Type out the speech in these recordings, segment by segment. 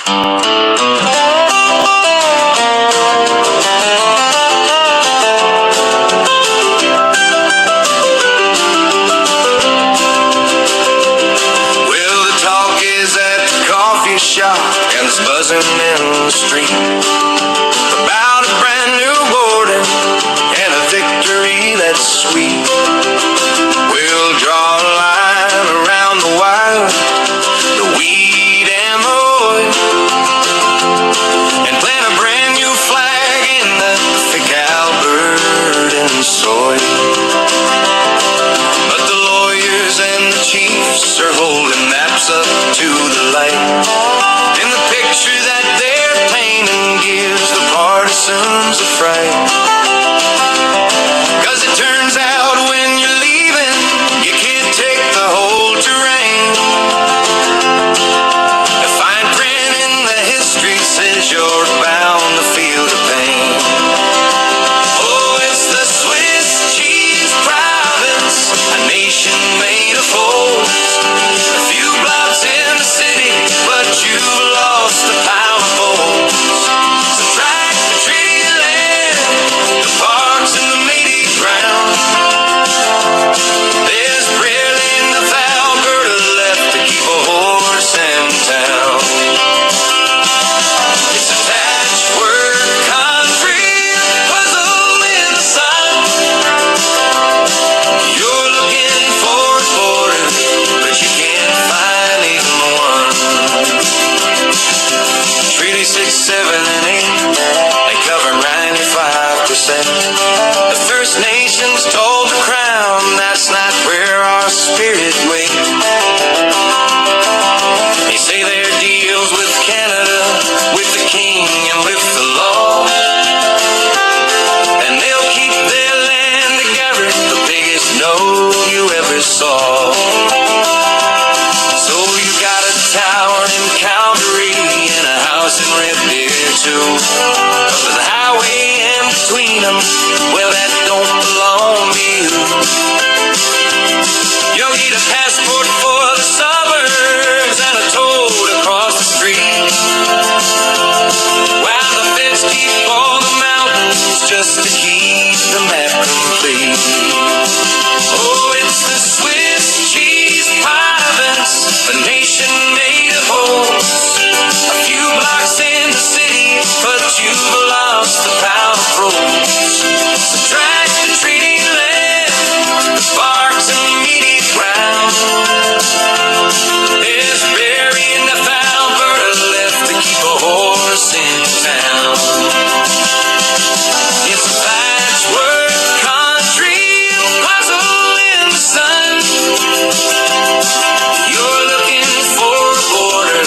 Well, the talk is at the coffee shop and it's buzzing in the street about a brand new boarding and a victory that's sweet. We'll draw a line around the wire, the weed and the oil, and plant a brand new flag in the thick Albertan soil. But the lawyers and the chiefs are holding maps up to the light, and the picture that they're painting gives the partisans a fright. 'Cause it turns out when you're leaving, you can't take the whole terrain. The fine print in the history says you're bound to feel the pain. Oh, it's the Swiss cheese province, a nation made of holes. A few blocks in the city, but you've lost the power poles. Subtract the treaty land, the parks and the meaty ground. There's barely enough Alberta left to keep a horse in town. It's a patchwork country, puzzle in the sun. You're looking for a border, but you can't find even one. Treaty 6, 7, and 8, they cover 95%. The First Nations told the Crown that's not where our spirit waits. They say their deals with Canada, with the King and with the law, and they'll keep their land together, the biggest no you ever saw. So you got a tower in Calgary and a house in Red Deer too, but the highway in between them, well, that don't belong to you. You'll need a passport for the suburbs and a toll to cross the street, while the feds keep all the mountains just to keep the map complete. Oh, it's the Swiss cheese province, a nation made of holes. A few blocks in the city, but you've lost the power roads. Subtract the treaty land, the parks and the meaty ground. There's barely enough Alberta left to keep a horse in town. It's a patchwork country, puzzle in the sun. You're looking for a border,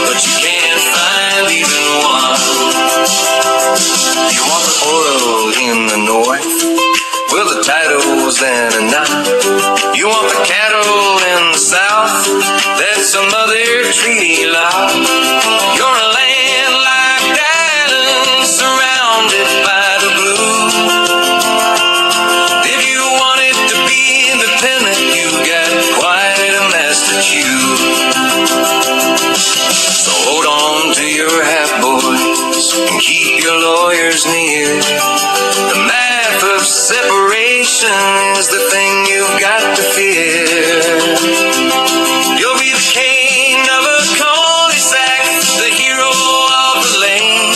but you can't find even one. You want the oil in the north? Well, the title's then enough. You want the cattle in the south? That's some other treaty law. You're a landlocked island surrounded by the blue. If you wanted to be independent, you got quite a mess to chew. So hold on to your hat, boys, and keep your lawyers near. The math of separation is the thing you've got to fear. You'll be the king of a cul-de-sac, the hero of the lane,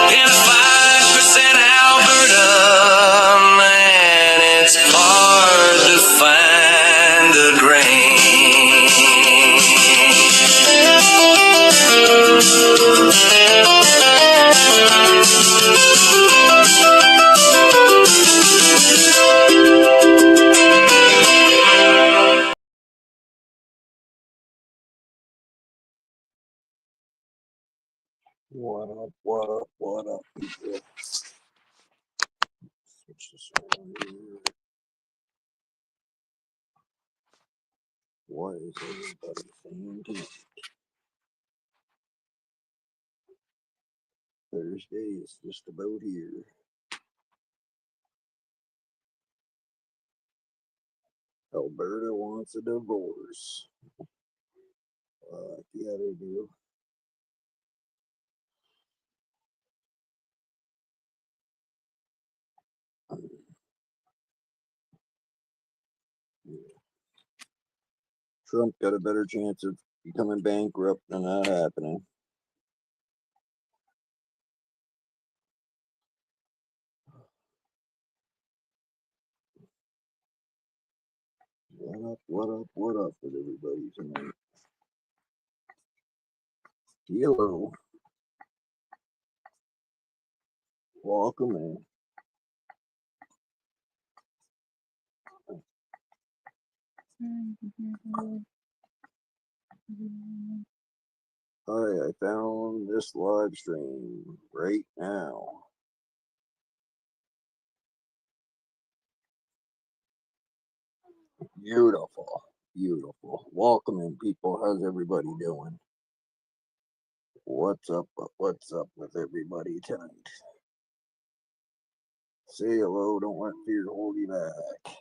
in a 5% Alberta, man, it's hard to find the grain. What up, what up, what up, people? Switch this around here. What is everybody saying tonight? Thursday is just about here. Alberta wants a divorce. Yeah, they do. Trump got a better chance of becoming bankrupt than that happening. What up with everybody tonight? Hello. Welcome in. Hi, I found this live stream right now. Beautiful. Beautiful. Welcome in, people. How's everybody doing? What's up with everybody tonight? Say hello, don't let fear hold you back.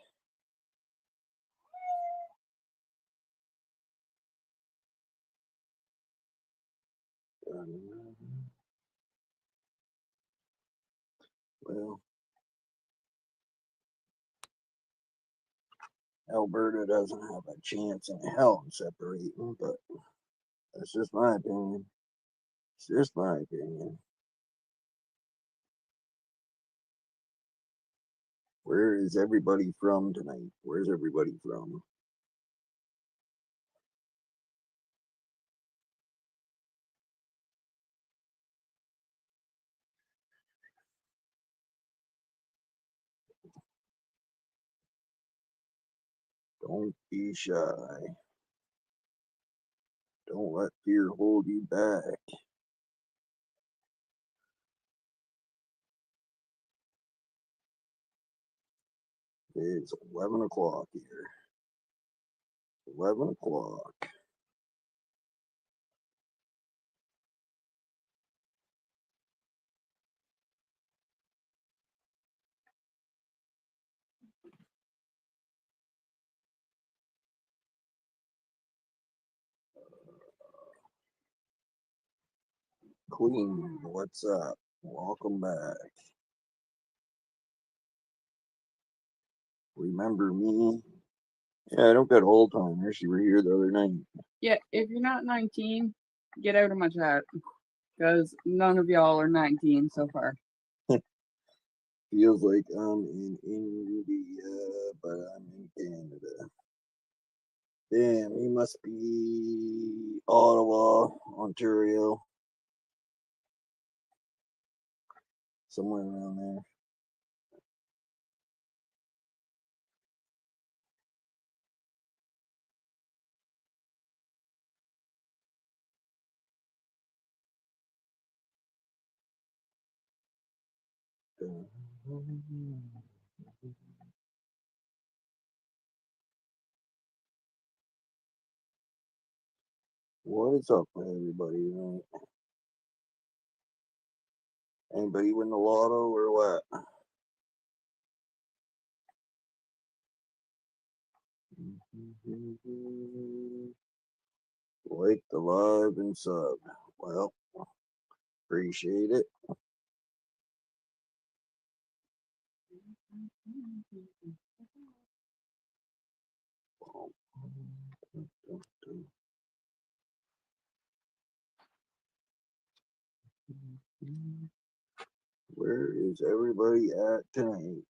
Well, Alberta doesn't have a chance in hell in separating, but that's just my opinion. It's just my opinion. Where is everybody from tonight? Where's everybody from? Don't be shy. Don't let fear hold you back. It's 11 o'clock here. 11 o'clock. Queen, what's up? Welcome back. Remember me? Yeah, I don't got old timers. You were here the other night. Yeah, if you're not 19, get out of my chat. Because none of y'all are 19 so far. Feels like I'm in India, but I'm in Canada. Damn, he must be Ottawa, Ontario. Somewhere around there. What is up with everybody tonight? Anybody win the lotto or what? Like the live and sub. Well, appreciate it. Where is everybody at tonight?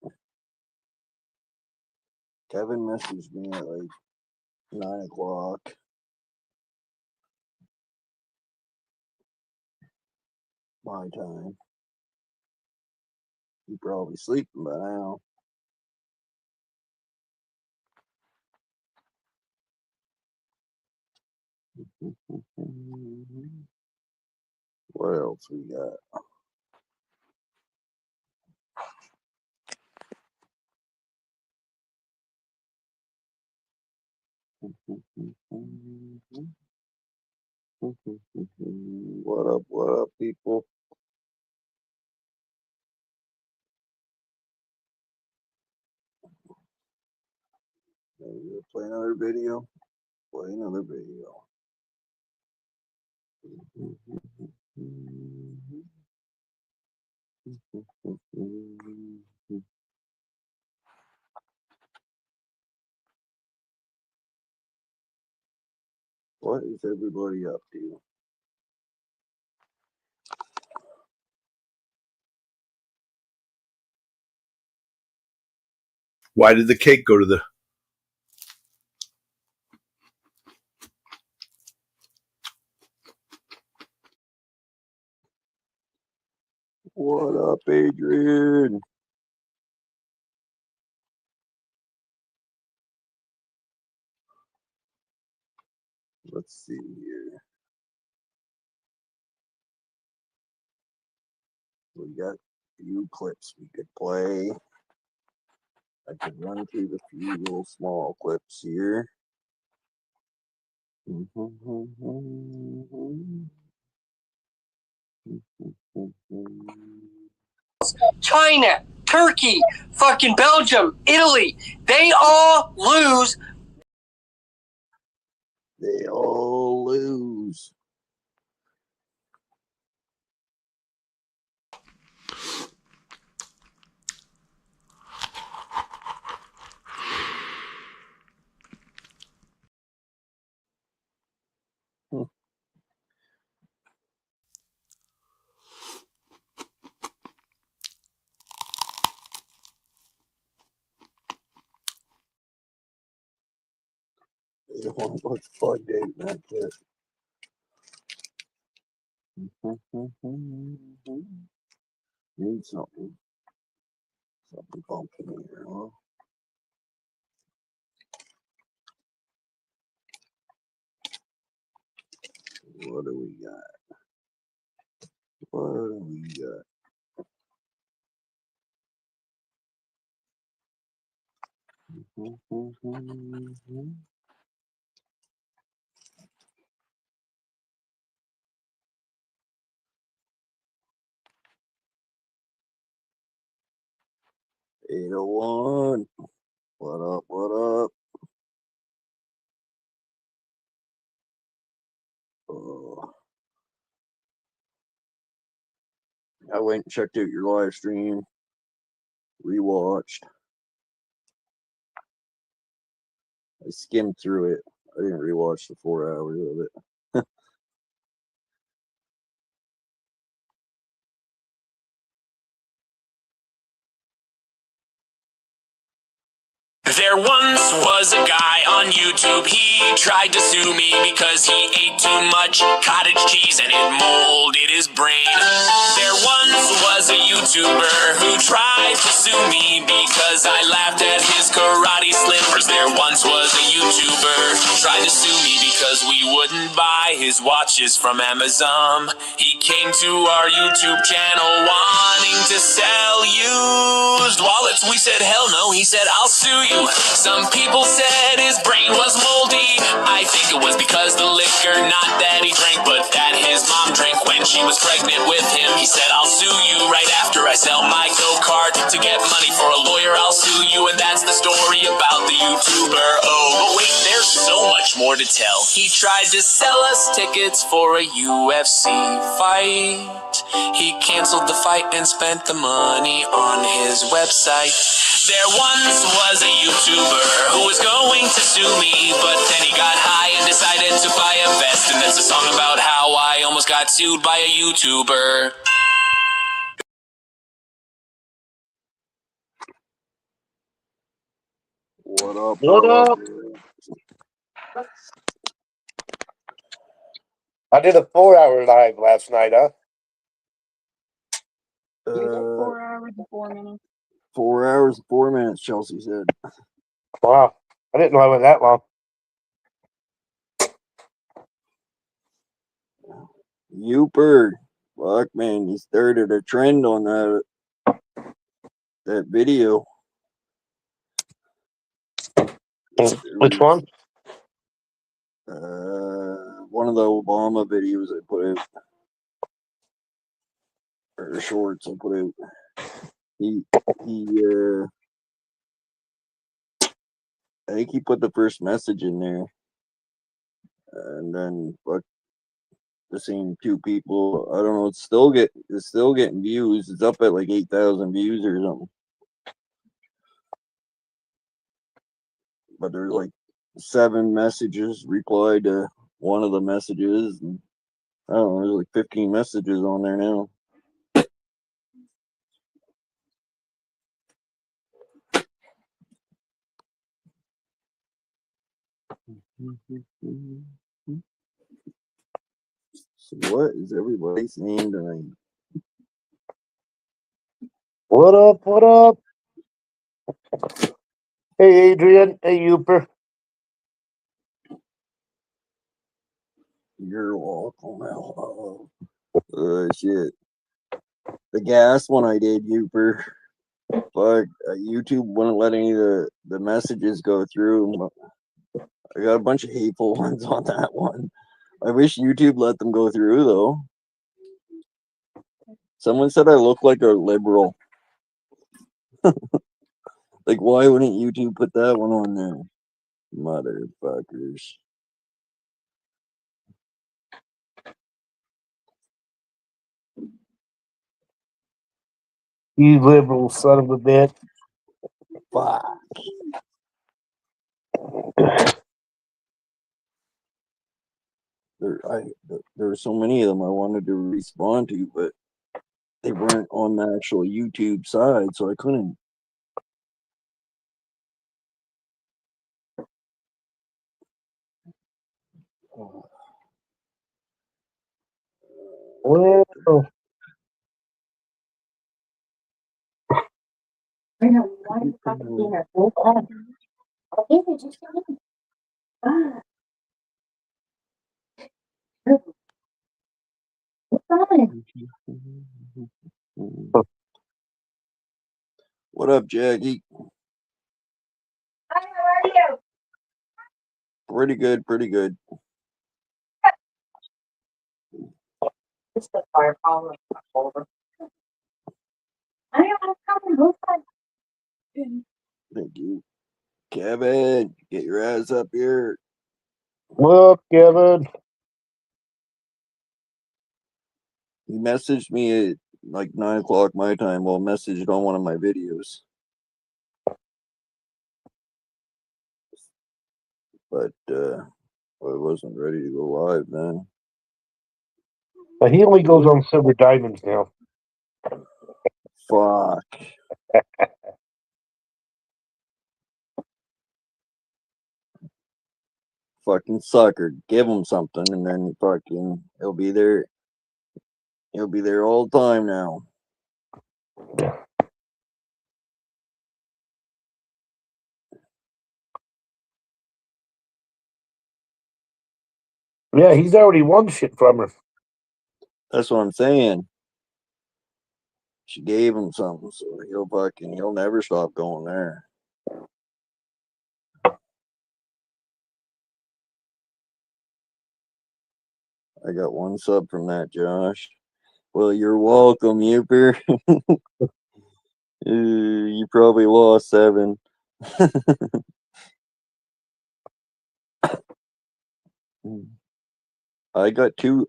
Kevin messaged me at like 9 o'clock. My time. He probably sleeping by now. What else we got? What up, people? Play another video. Play another video. What is everybody up to? Why did the cake go to the... What up, Adrian? Let's see here. We got a few clips we could play. I could run through the few little small clips here. China, Turkey, fucking Belgium, Italy, they all lose. They all lose. What's fun date like this? Need something. Something funky here, huh? What do we got? What do we got? $801. What up? What up? Oh. I went and checked out your live stream. Rewatched. I skimmed through it. I didn't rewatch the 4 hours of it. There once was a guy on YouTube, he tried to sue me because he ate too much cottage cheese and it molded his brain. There once was a YouTuber who tried to sue me because I laughed at his karate slippers. There once was a YouTuber who tried to sue me because we wouldn't buy his watches from Amazon. He came to our YouTube channel wanting to sell used wallets. We said hell no, he said I'll sue you. Some people said his brain was moldy. I think it was because the liquor, not that he drank, but that his mom drank when she was pregnant with him. He said, I'll sue you right after I sell my go-kart to get money for a lawyer. I'll sue you, and that's the story about the YouTuber. Oh, but wait, there's so much more to tell. He tried to sell us tickets for a UFC fight. He canceled the fight and spent the money on his website. There once was a YouTuber who was going to sue me, but then he got high and decided to buy a vest. And that's a song about how I almost got sued by a YouTuber. What up? What up? I did a 4-hour live last night, huh? You did 4 hours and 4 minutes. 4 hours and 4 minutes, Chelsea said. Wow. I didn't know I went that long. Youper. Fuck, man, you started a trend on that video. Which one? One of the Obama videos I put out. Or shorts I put out. I think he put the first message in there, and then the same two people. I don't know. It's still getting views. It's up at like 8,000 views or something. But there's like 7 messages replied to one of the messages. And, I don't know, there's like 15 messages on there now. So what is everybody saying tonight? What up? What up? Hey, Adrian. Hey, Uper. You're welcome. Hello. Shit. The gas one I did, Uper. Fuck, YouTube wouldn't let any of the messages go through. I got a bunch of hateful ones on that one. I wish YouTube let them go through, though. Someone said I look like a liberal. Like, why wouldn't YouTube put that one on there? Motherfuckers. You liberal son of a bitch. Fuck. There were so many of them I wanted to respond to, but they weren't on the actual YouTube side, so I couldn't. Well, I know why the fuck is he here? Hold on. Okay, they just come in. Ah. What's on? What up, Jackie? Hi, how are you? Pretty good, pretty good. It's the fire power over. I am coming. Who's on? Thank you. Kevin, get your ass up here. what up, Kevin? He messaged me at like 9 o'clock my time. Well, messaged on one of my videos. But I wasn't ready to go live then. But he only goes on Silver Diamonds now. Fuck. Fucking sucker. Give him something and then fucking he'll be there. He'll be there all the time now. Yeah, he's already won shit from her. That's what I'm saying. She gave him something, so he'll never stop going there. I got one sub from that, Josh. Well, you're welcome, Uper. You probably lost 7. I got two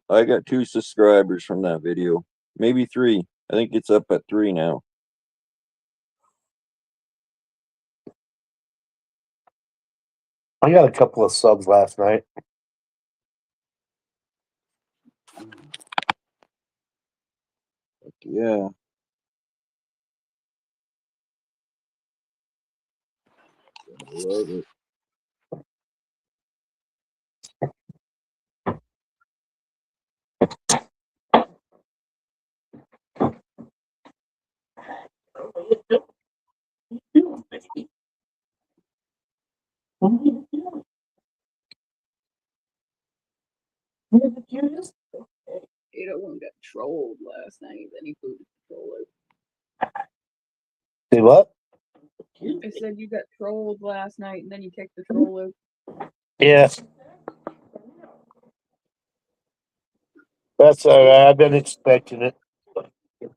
subscribers from that video. Maybe 3. I think it's up at 3 now. I got a couple of subs last night. Yeah. I love it. Ada one got trolled last night, then he booted the troll out. See what? I said you got trolled last night and then you kicked the troll out. Yeah. That's all right. I've been expecting it. It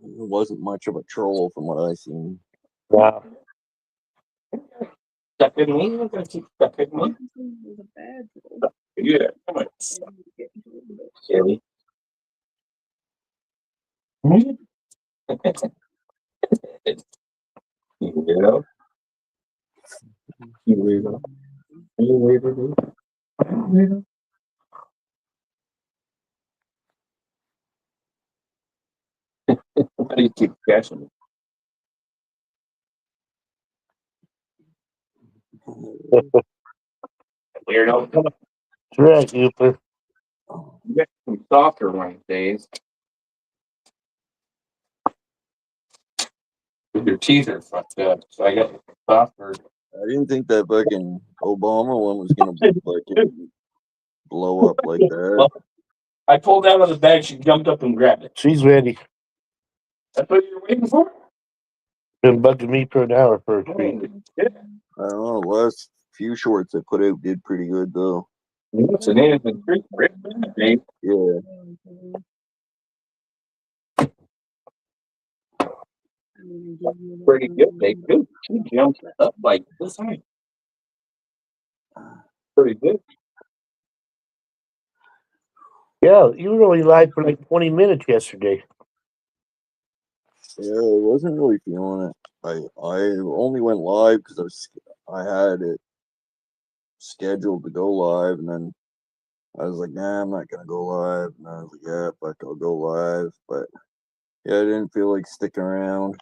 wasn't much of a troll from what I seen. Wow. Stuck in me? I'm gonna keep stuck in me. It was a bad troll. Yeah, come on. And he was getting trolled a bit. Silly. You know? You weirdo. You weirdo, dude. How do you keep catching it? Weirdo. That's right, Cooper. You got some softer Wednesdays. Your teeth are fucked up, so I got softer. I didn't think that fucking Obama one was gonna fucking blow up like that. Well, I pulled out of the bag. She jumped up and grabbed it. She's ready. That's what you're waiting for? Been bugging me for an hour for a treat. Yeah. I don't know. The last few shorts I put out did pretty good though. What's the name of the treat? Dave? Yeah. Pretty good. They good. She jumped up like this high. Pretty good. Yeah, you were only live for like 20 minutes yesterday. Yeah, I wasn't really feeling it. I only went live because I had it scheduled to go live, and then I was like, nah, I'm not gonna go live. And I was like, yeah, fuck, I'll go live. But yeah, I didn't feel like sticking around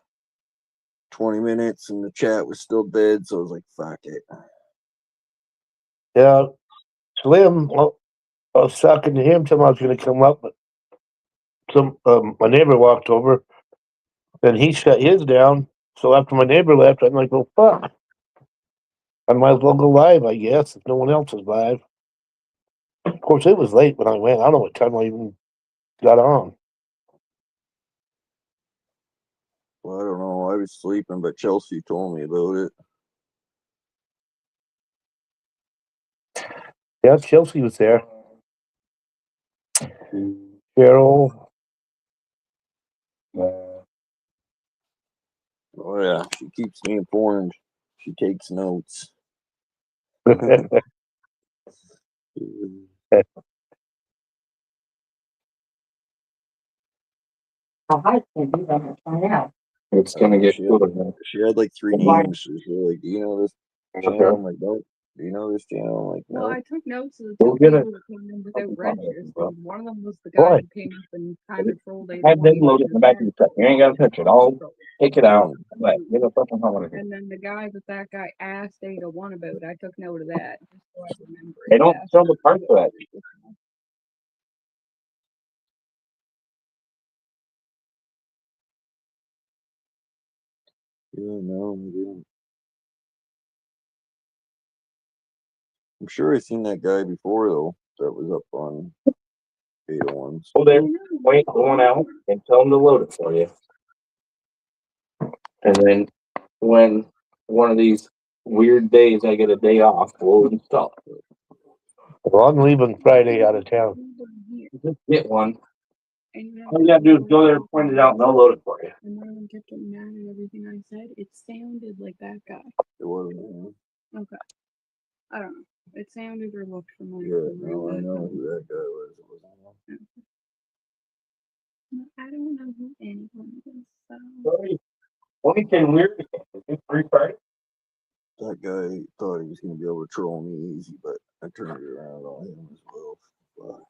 20 minutes, and the chat was still dead, so I was like, fuck it. Yeah, Slim, well, I was talking to him, told him I was going to come up, but my neighbor walked over, and he shut his down. So after my neighbor left, I'm like, well, fuck. I might as well go live, I guess, if no one else is live. Of course, it was late when I went. I don't know what time I even got on. Well, I don't know. I was sleeping, but Chelsea told me about it. Yeah, Chelsea was there. Cheryl. Oh yeah, she keeps me informed. She takes notes. How high can you ever find out? It's gonna get She had, cooler now. she had like 3 names. She was like, "Do you know this channel?" Okay. I'm like, "Nope." "Do you know this channel?" I'm like, Well, "No." I took notes of the Go two get it. people that came in without registers. bro. One of them was the guy Why? who came up and kind of trolled I have them loaded in the back of the truck. You ain't gotta touch it. I'll take it out. But get a fucking holiday. And then the guy that guy asked Ada one about, I took note of that just so I remember it. They don't sell the parts for that. Yeah, no, I didn't. I'm sure I seen that guy before though. That was up on Beta Ones. Go there, wait, going out, and tell them to load it for you. And then when one of these weird days I get a day off, we'll install it. Well, I'm leaving Friday out of town. Just get one. All you gotta do is go there, point it out, and they'll load it for you. And one of them kept getting mad at everything I said. It sounded like that guy. It wasn't. Okay. I don't know. It sounded or looked familiar. Yeah, from no, I that know guy. who that guy was. It wasn't him. I don't know who anyone is. So. Sorry. Only came weird. It's free Friday. That guy thought he was gonna be able to troll me easy, but I turned it around on him as well. Fuck.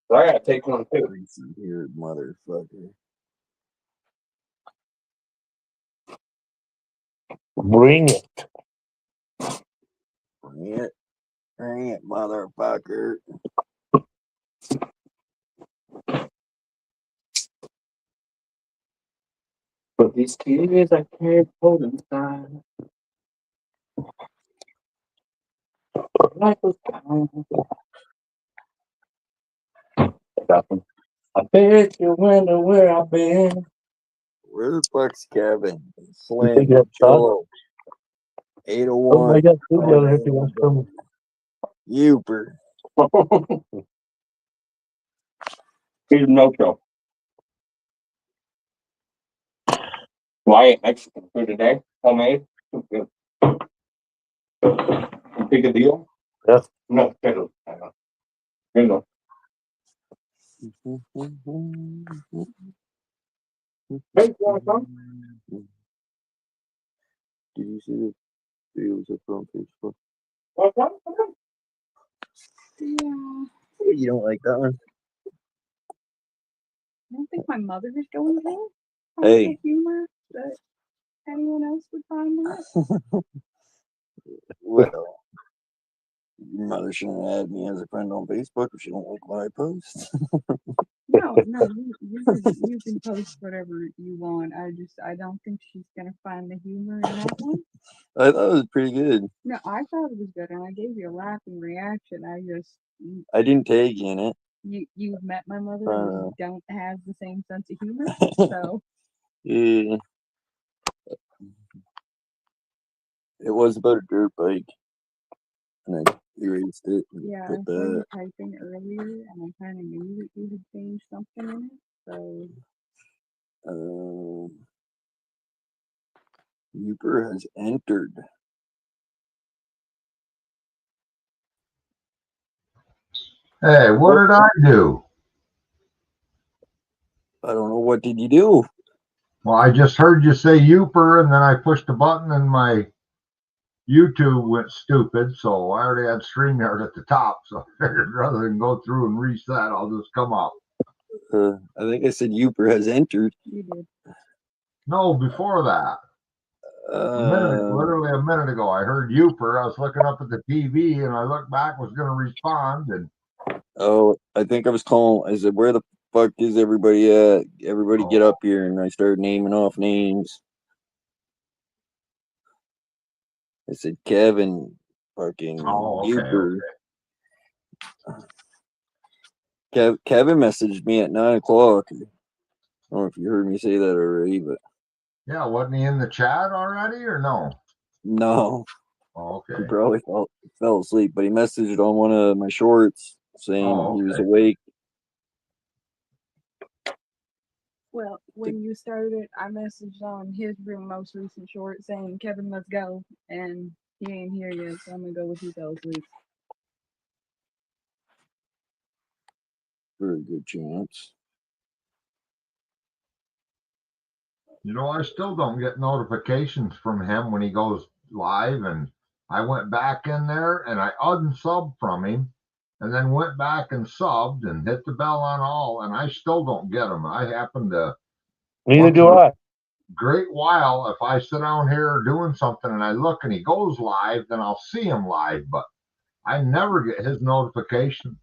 So I gotta take one too. Greasy beard motherfucker. Bring it. Bring it. Bring it, motherfucker. But these tears I can't hold inside. Life was kind. I got them. I bet you wonder where I've been. Where the fuck's Kevin? You think Slim, that's Jello, Oh, 801. I got food down here if he wants some. Uper. Here's no show. Well, I ate Mexican food today. Homemade. Too good. Big a deal? Yeah. No, schedule. Here you go. Hey, you want some? Did you see the videos up on Facebook? Yeah. You don't like that one? I don't think my mother is going to find Hey. the humor that anyone else would find in it. Well, your mother shouldn't add me as a friend on Facebook if she don't like what I post. No, you can post whatever you want. I don't think she's gonna find the humor in that one. I thought it was pretty good. No, I thought it was good, and I gave you a laughing reaction. I didn't tag you in it. You've met my mother, and you don't have the same sense of humor, so. Yeah. It was about a dirt bike, and I erased it. And Yeah, I put saw that. you typing earlier, and I kind of knew that you had changed something in it, so. Uber has entered. Hey, what did I do? I don't know. What did you do? Well, I just heard you say Uper, and then I pushed a button, and my YouTube went stupid. So I already had StreamYard at the top. So I figured rather than go through and reset, I'll just come up. I think I said Uber has entered. You did. No, before that. Literally a minute ago, I heard Uper. I was looking up at the TV, and I looked back, was going to respond, and Oh, I think I was calling. I said, "Where the fuck is everybody at? Everybody get up here!" And I started naming off names. I said, "Kevin, fucking Uber." Kevin messaged me at 9 o'clock. I don't know if you heard me say that already, but yeah, wasn't he in the chat already, or no? no. Oh, okay. He probably fell asleep, but he messaged on one of my shorts saying he was awake. Well, when you started, I messaged on his room most recent short saying, "Kevin, let's go," and he ain't here yet, so I'm gonna go with he fell asleep. Very good chance. You know, I still don't get notifications from him when he goes live, and I went back in there and I unsubbed from him and then went back and subbed and hit the bell on all, and I still don't get them. I happen to. Neither do I. Great while if I sit down here doing something and I look and he goes live, then I'll see him live, but I never get his notification.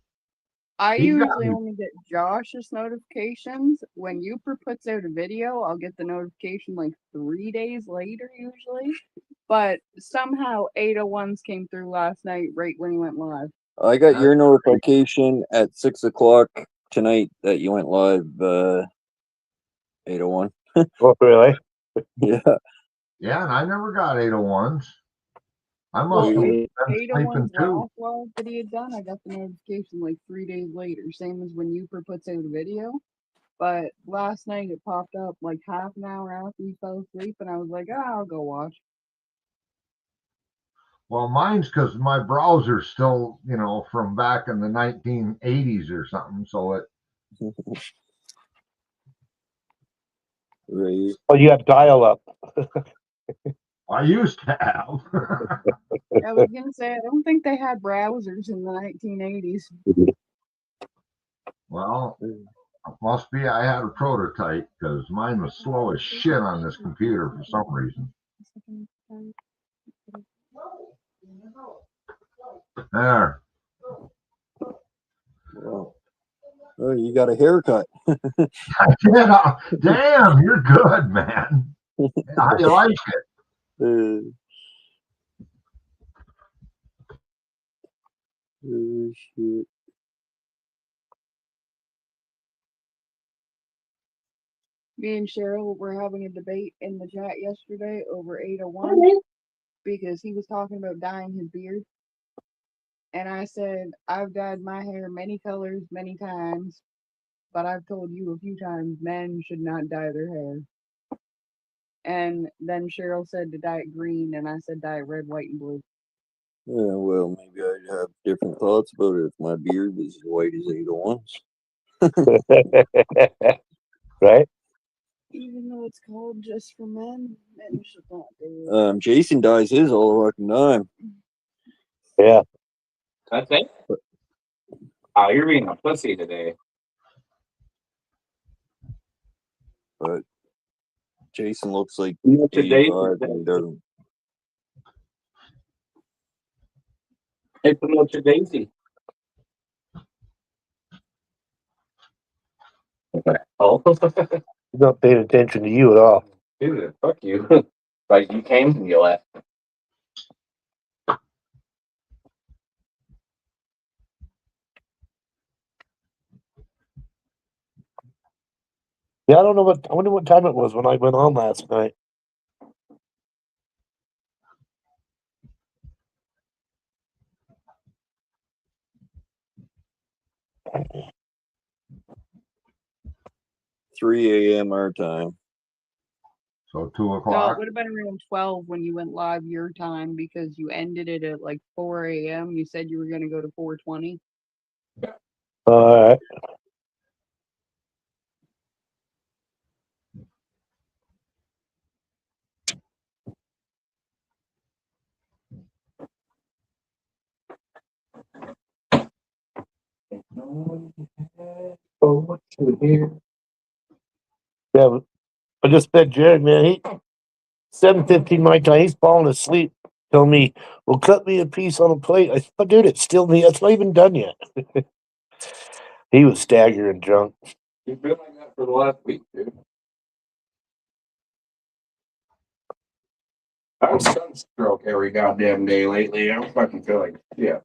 I usually only get Josh's notifications. When Uper puts out a video, I'll get the notification like 3 days later usually. But somehow 801s came through last night right when he went live. I got your notification at 6 o'clock tonight that you went live, 801. Oh, really? Yeah. Yeah, and I never got 801s. I must have been sleeping too. Last live that he had done, I got the notification like 3 days later, same as when Uper puts out a video. But last night it popped up like half an hour after he fell asleep, and I was like, I'll go watch. Well, mine's because my browser's still, from back in the 1980s or something. So it. Right. Oh, you have dial up. I used to have. I was gonna say I don't think they had browsers in the 1980s. Well, it must be I had a prototype because mine was slow as shit on this computer for some reason. There. Oh, you got a haircut. Damn, you're good, man. How do you like it? Shit. Me and Cheryl were having a debate in the chat yesterday over 801 because he was talking about dyeing his beard. And I said, I've dyed my hair many colors, many times, but I've told you a few times men should not dye their hair. And then Cheryl said to dye it green, and I said dye it red, white, and blue. Yeah, well, maybe I'd have different thoughts about it if my beard was as white as 801's. Right? Even though it's called Just for Men, men should not do it. Jason dyes his all the fucking time. Yeah. That's it. Oh, you're being a pussy today. But Jason looks like You know, today, 85 and he doesn't. hey, promote your Daisy. Oh, He's not paying attention to you at all. dude, fuck you. Like you came and you left. Yeah, I don't know I wonder what time it was when I went on last night. $3 a.m. our time. So 2 No, it o'clock. would have been around 12 when you went live your time because you ended it at like 4 a.m. You said you were going to go to 4:20. All right. Yeah, but I just bet Jared, man, he 7:15 my time, he's falling asleep. Telling me, well, cut me a piece on a plate. I said, oh, dude, it's still me. It's not even done yet. He was staggering drunk. You've been like that for the last week, dude. I'm sunstroke every goddamn day lately. I don't fucking feel like yeah.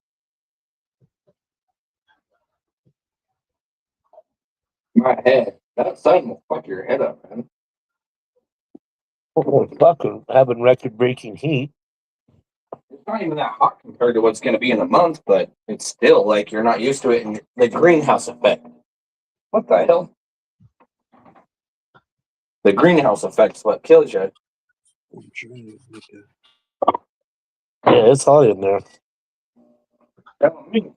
My head. That sun will fuck your head up, man. Oh, fucking having record breaking heat. It's not even that hot compared to what's going to be in a month, but it's still like you're not used to it. And the greenhouse effect. What the hell? The greenhouse effect's what kills you. Yeah, it's hot in there. Tell me.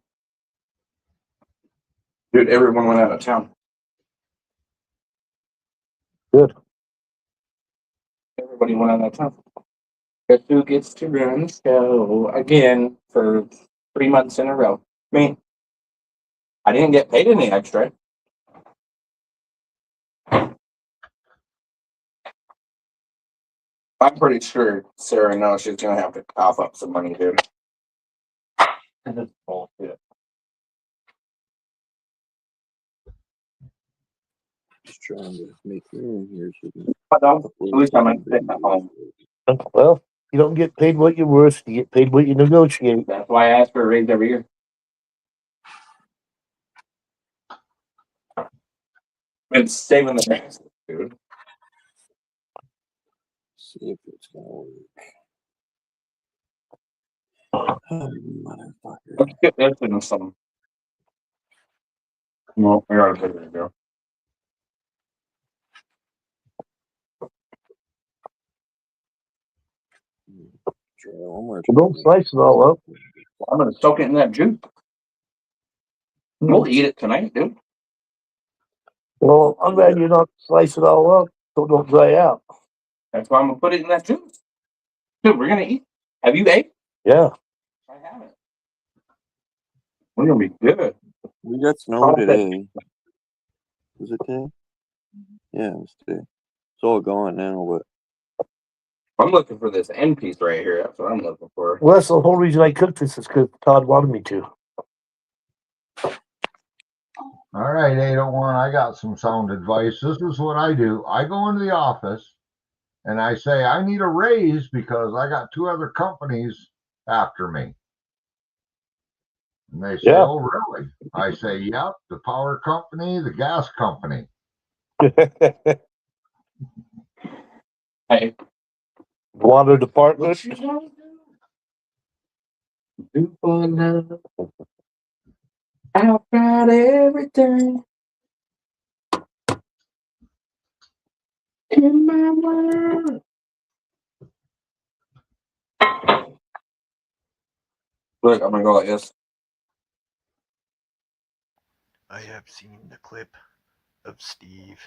Dude, everyone went out of town. Good. Everybody went out of town. Guess who gets to run the show again for 3 months in a row? Me. I didn't get paid any extra. I'm pretty sure Sarah knows she's gonna have to cough up some money, dude. That's bullshit. Just trying to make room here. So we can But at upload least I'm some sitting at home. Well, you don't get paid what you're worth. You get paid what you negotiate. That's why I ask for a raise every year. Been saving the best, dude. See if it's gonna work. Oh, motherfucker. Let's get this into some. Well, we gotta take it, girl. Try one more So don't time. slice it all up. I'm gonna soak it in that juice. We'll eat it tonight, dude. Well, I'm glad you're not slice it all up so it don't dry out. That's why I'm gonna put it in that juice. Dude, we're gonna eat. Have you ate? Yeah. I haven't. We're gonna be good. We got snow today. Was it today? Yeah, it was today. It's all gone now, but I'm looking for this end piece right here. That's what I'm looking for. Well, that's the whole reason I cooked this is because Todd wanted me to. All right, 801, I got some sound advice. This is what I do. I go into the office and I say, I need a raise because I got 2 other companies after me. And they say, Yeah. oh, really? I say, yep, the power company, the gas company. Hey. Water department. What you gonna do for love? I've got everything in my world. Look, I'm gonna go like this. I have seen the clip of Steve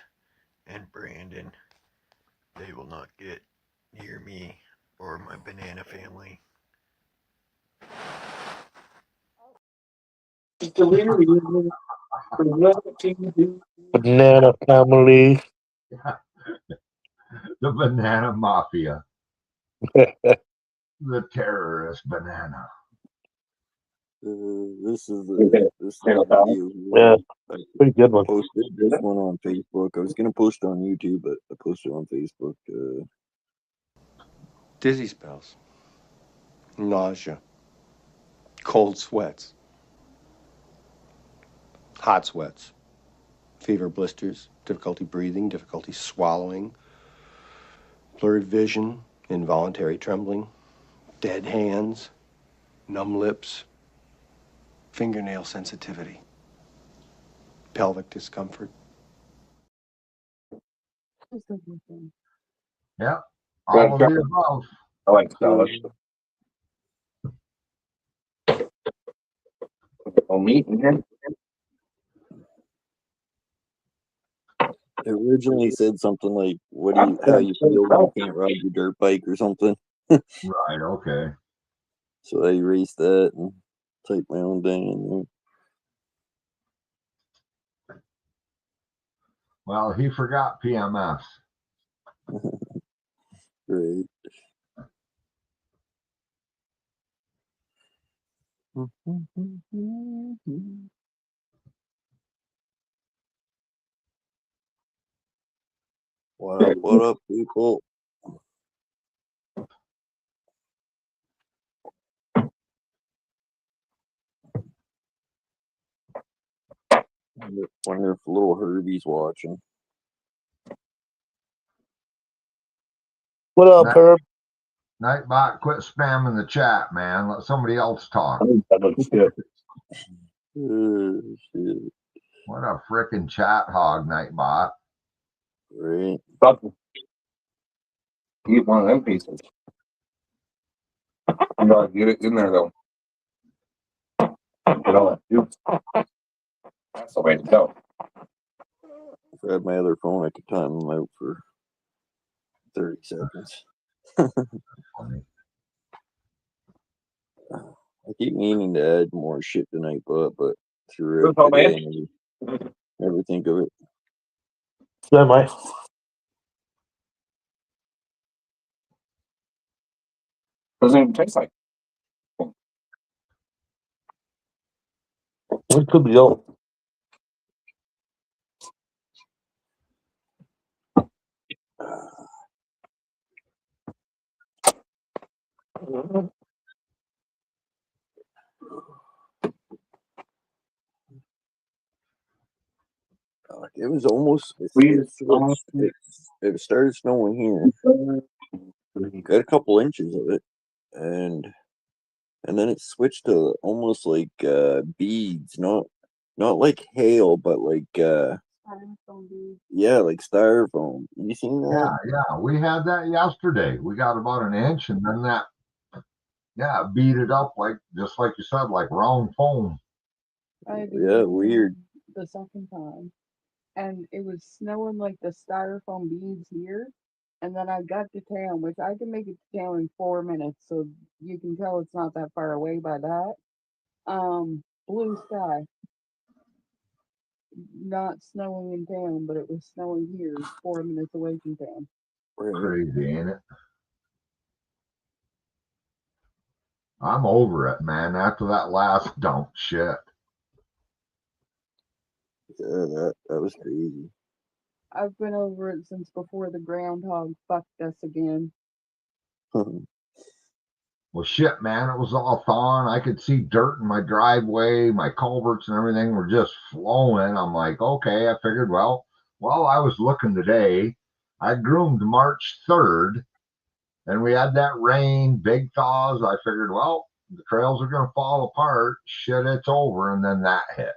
and Brandon They will not get near me or my banana family. Banana family. The banana mafia. The terrorist banana. This is the video. Yeah, pretty good one. Posted this one on Facebook. I was gonna post it on YouTube, but I posted it on Facebook. Dizzy spells, nausea, cold sweats, hot sweats, fever blisters, difficulty breathing, difficulty swallowing, blurred vision, involuntary trembling, dead hands, numb lips, fingernail sensitivity, pelvic discomfort. Yep. All of the above. I like salad. Meat in here. It originally said something like, how you feel when you can't ride your dirt bike or something. Right, okay. So I erased that and typed my own thing in there. Well, he forgot PMS. Great. What up, people? Wonder if little Herbie's watching. What up, Herb? Nightbot, quit spamming the chat, man. Let somebody else talk. Shit. What a frickin' chat hog, Nightbot. Right. Eat one of them pieces. You gotta get it in there though. Get all that juice. That's the way to go. If I had my other phone, I could time them out for 30 seconds. Funny. I keep meaning to add more shit tonight, but through Good call, man. never think of it. Yeah, Mike. Doesn't even taste like. It could be old. It was almost. It started snowing here. Got a couple inches of it, and then it switched to almost like beads, not like hail, but like yeah, like styrofoam. You seen that? Yeah. We had that yesterday. We got about an inch, and then that, beat it up like just like you said, like round foam. Yeah, weird. The second time, and it was snowing like the styrofoam beads here, and then I got to town, which I can make it to town in 4 minutes, so you can tell it's not that far away by that. Blue sky. Not snowing in town, but it was snowing here 4 minutes away from town. Crazy, ain't it? I'm over it, man. After that last dump shit. Yeah, that was crazy. I've been over it since before the groundhog fucked us again. Well, shit, man, it was all thawing. I could see dirt in my driveway. My culverts and everything were just flowing. I'm like, okay. I figured, well, I was looking today. I groomed March 3rd, and we had that rain, big thaws. I figured, well, the trails are going to fall apart. Shit, it's over. And then that hit.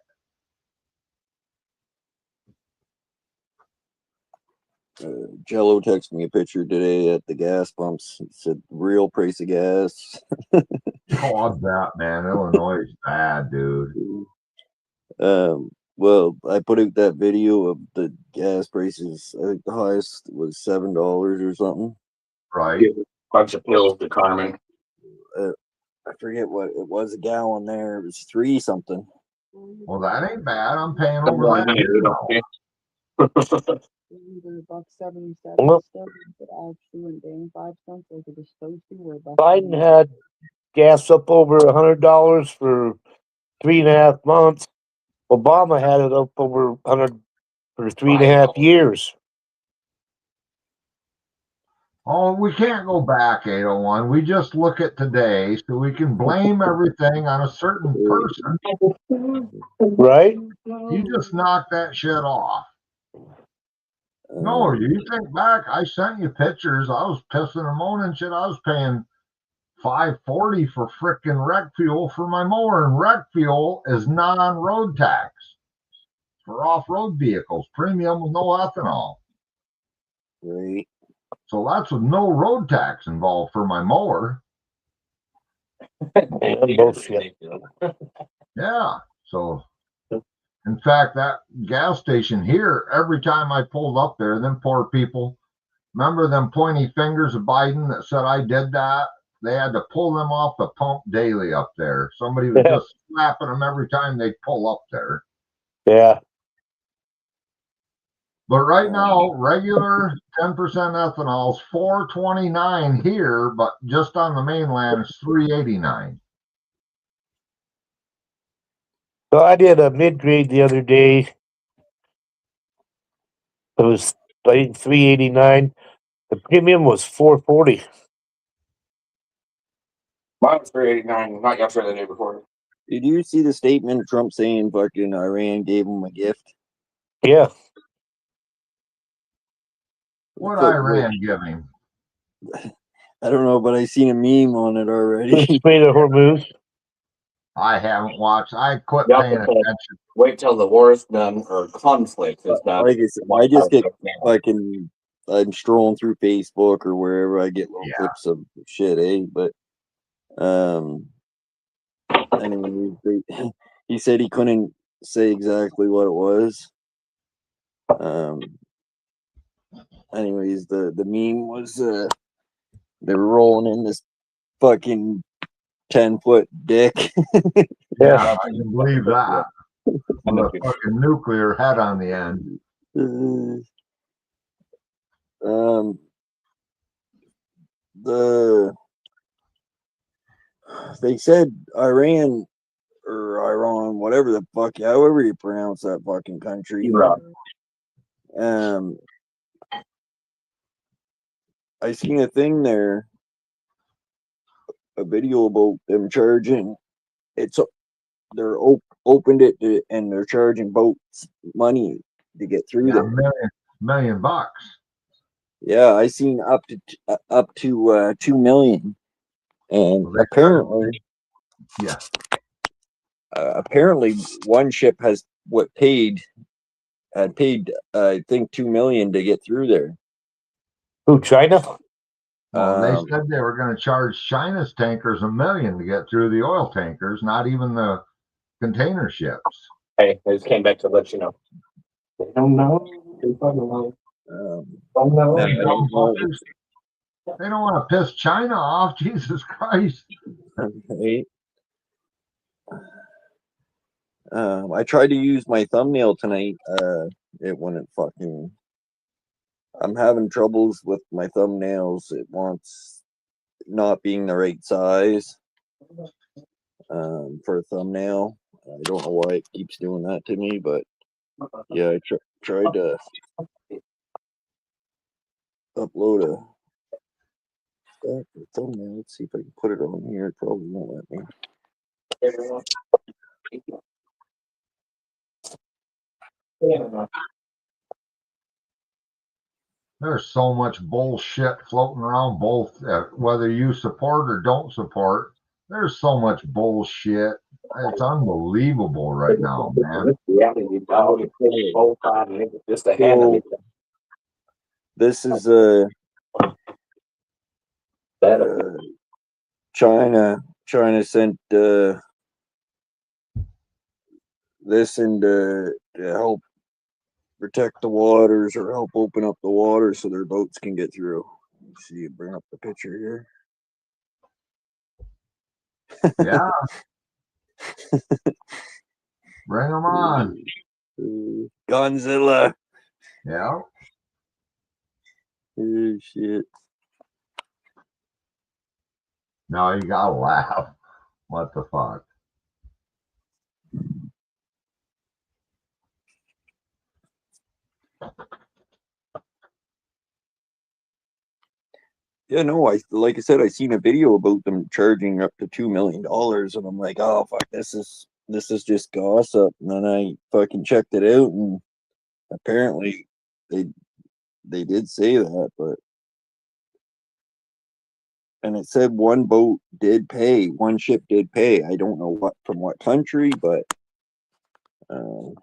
Jello texted me a picture today at the gas pumps. It said real price of gas. Oh, I bet, man. Illinois is bad, dude. Well, I put out that video of the gas prices. I think the highest was $7 or something. Right. Give a bunch of pills to Carmen. I forget what it was a gallon there. It was 3 something. Well, that ain't bad. I'm paying Come over on that here, here you now. know. Either $1.77 Well- still, but actually went down 5 cents like it was supposed to. Or Biden had gas up over $100 for 3.5 months. Obama had it up over 100 for 3.5 years. Oh, we can't go back, 801. We just look at today, so we can blame everything on a certain person. Right? You just knock that shit off. No, you think back. I sent you pictures. I was pissing and moaning shit. I was paying $5.40 for frickin' rec fuel for my mower, and rec fuel is non-road tax for off-road vehicles, premium with no ethanol. Right. So that's with no road tax involved for my mower. Man, bullshit. Yeah. So, in fact, that gas station here, every time I pulled up there, them poor people, remember them pointy fingers of Biden that said I did that? They had to pull them off the pump daily up there. Somebody was just slapping them every time they pull up there. Yeah. But right now, regular 10% ethanol is $4.29 here, but just on the mainland it's $3.89. So I did a mid-grade the other day. It was, I think, $3.89. The premium was $4.40. Mine was $3.89, not yesterday, the day before. Did you see the statement of Trump saying fucking Iran gave him a gift? Yeah. What But- Iran give him? I don't know, but I seen a meme on it already. Strait of Hormuz. I haven't watched. I quit Yep, paying okay. attention. Wait till the war is done or conflict is done. Like I said, I just get fucking. I'm strolling through Facebook or wherever I get little Yeah. clips of shit, But anyway, he said he couldn't say exactly what it was. Anyways, the meme was they were rolling in this fucking 10-foot dick. Yeah, I can believe that. With a fucking nuclear head on the end. They said Iran or Iran, whatever the fuck, however you pronounce that fucking country. I seen a thing there, a video about them charging. They're opened it to, and they're charging boats money to get through Yeah, there. million bucks. Yeah, I seen up to 2 million, and Well, they apparently, Yeah. apparently one ship had paid I think 2 million to get through there. Who, China? Well, they said they were going to charge China's tankers $1 million to get through the oil tankers, not even the container ships. Hey, I just came back to let you know. They don't know. They fucking know. Don't know. Them dumb fuckers. They don't want to piss China off. Jesus Christ. Right? I tried to use my thumbnail tonight. It wouldn't fucking. I'm having troubles with my thumbnails. It wants not being the right size for a thumbnail. I don't know why it keeps doing that to me, but yeah, I tried to upload a thumbnail. Let's see if I can put it on here. It probably won't let me. There's so much bullshit floating around, both whether you support or don't support. There's so much bullshit. It's unbelievable right now, man. Just a hand of it. This is China. China sent this and to help protect the waters or help open up the water so their boats can get through. Let's see, bring up the picture here. Yeah. Bring them on. Godzilla. Yeah. Oh, shit. No, you gotta laugh. What the fuck? Yeah, no, like I said, I seen a video about them charging up to $2 million, and I'm like, oh fuck, this is just gossip. And then I fucking checked it out, and apparently they did say that, but and it said one boat did pay, one ship did pay. I don't know what from what country, but I'm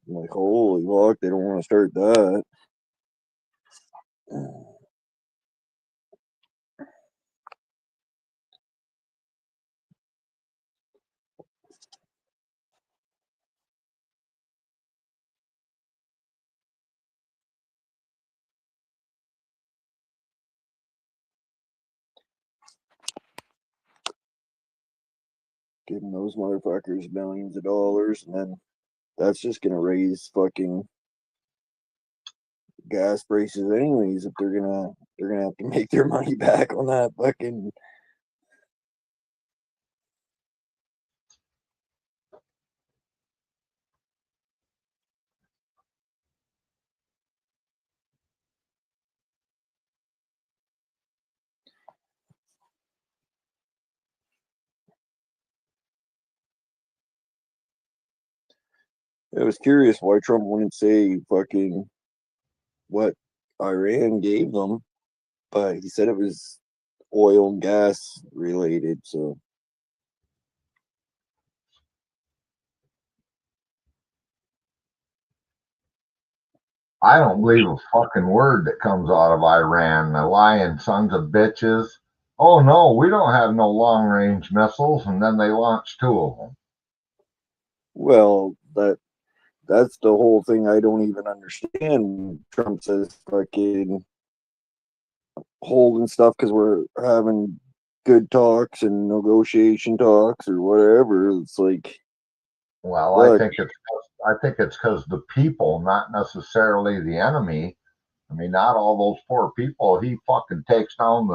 like, holy fuck, they don't want to start that. Giving those motherfuckers millions of dollars, and then that's just gonna raise fucking gas prices anyways if they're gonna have to make their money back on that fucking. I was curious why Trump wouldn't say fucking what Iran gave them, but he said it was oil and gas related, so I don't believe a fucking word that comes out of Iran. The lying sons of bitches. Oh no, we don't have no long range missiles, and then they launched 2 of them. well that's the whole thing I don't even understand. Trump says fucking holding stuff because we're having good talks and negotiation talks or whatever. It's like, Well, look, I think it's because the people, not necessarily the enemy. I mean, not all those poor people. He fucking takes down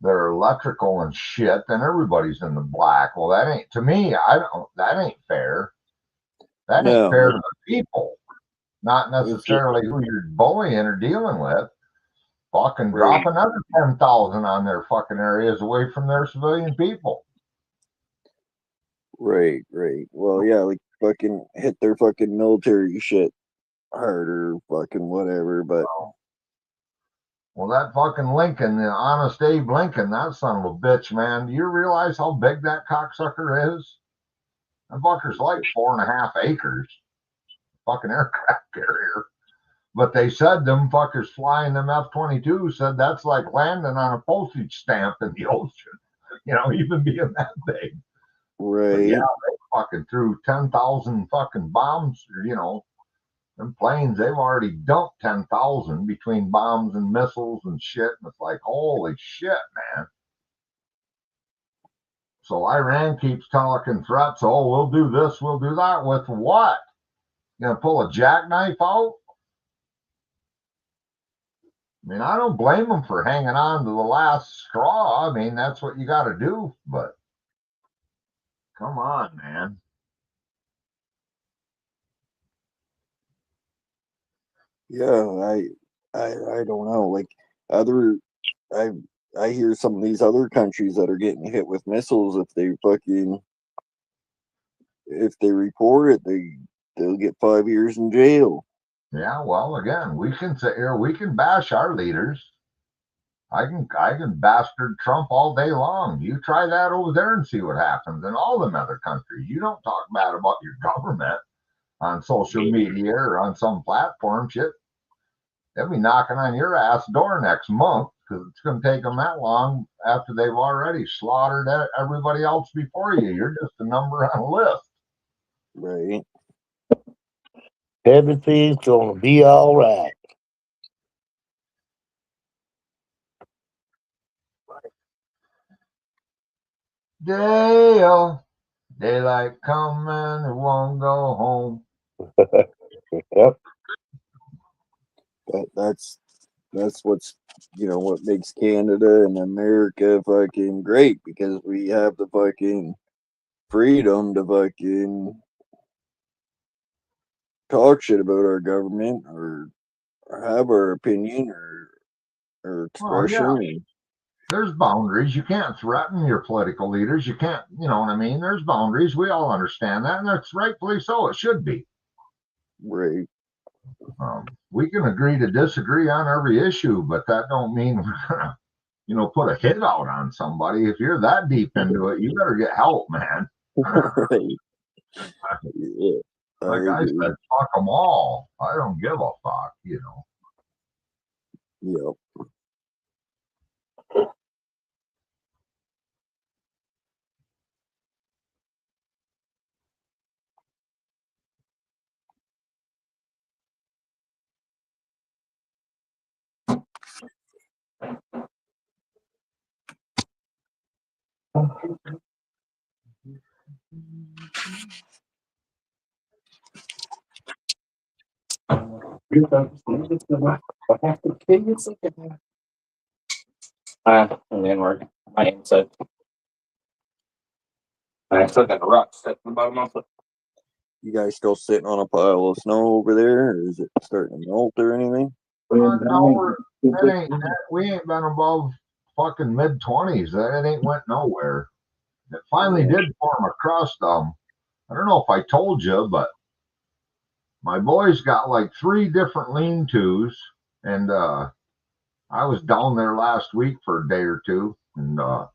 their electrical and shit, then everybody's in the black. Well, that ain't to me. That ain't fair. That ain't fair to no, the people, not it's just necessarily who you're bullying or dealing with. Fucking right, drop another 10,000 on their fucking areas away from their civilian people. right. Well, yeah, like fucking hit their fucking military shit harder, fucking whatever. But Well, that fucking Lincoln, the honest Abe Lincoln, that son of a bitch, man. Do you realize how big that cocksucker is? That fucker's like 4.5 acres. Fucking aircraft carrier. But they said them fuckers flying them F-22 said that's like landing on a postage stamp in the ocean. You know, even being that big. But yeah, right, they fucking threw 10,000 fucking bombs. You know, them planes, they've already dumped 10,000 between bombs and missiles and shit. And it's like, holy shit, man. So Iran keeps talking threats. Oh, we'll do this, we'll do that. With what? You gonna pull a jackknife out? I mean, I don't blame them for hanging on to the last straw. I mean, that's what you got to do. But come on, man. yeah, I don't know. Like other, I I hear some of these other countries that are getting hit with missiles. If they report it, they'll get 5 years in jail. Yeah, well, again, we can sit here, we can bash our leaders. I can bastard Trump all day long. You try that over there and see what happens in all them other countries. You don't talk bad about your government on social media or on some platform. Shit, they'll be knocking on your ass door next month because it's going to take them that long after they've already slaughtered everybody else before you. You're just a number on a list. Right. Everything's gonna be all right. Dale, daylight coming, it won't go home. Yep. That's what's what makes Canada and America fucking great, because we have the fucking freedom to fucking talk shit about our government, or have our opinion, or Well, expression. yeah. There's boundaries. You can't threaten your political leaders. You can't, you know what I mean? There's boundaries. We all understand that, and that's rightfully so. It should be. Right. We can agree to disagree on every issue, but that don't mean we're gonna, put a hit out on somebody. If you're that deep into it, you better get help, man. Right. Yeah. Like I said, fuck them all. I don't give a fuck. Yep. And then we're my aunt said I still got the rocks stuck in the bottom of it. You guys still sitting on a pile of snow over there, or is it starting to melt or anything? No, we ain't been above fucking mid-20s. It ain't went nowhere. It finally did form a crust. I don't know if I told you, but my boys got like 3 different lean-tos, and I was down there last week for a day or two, and I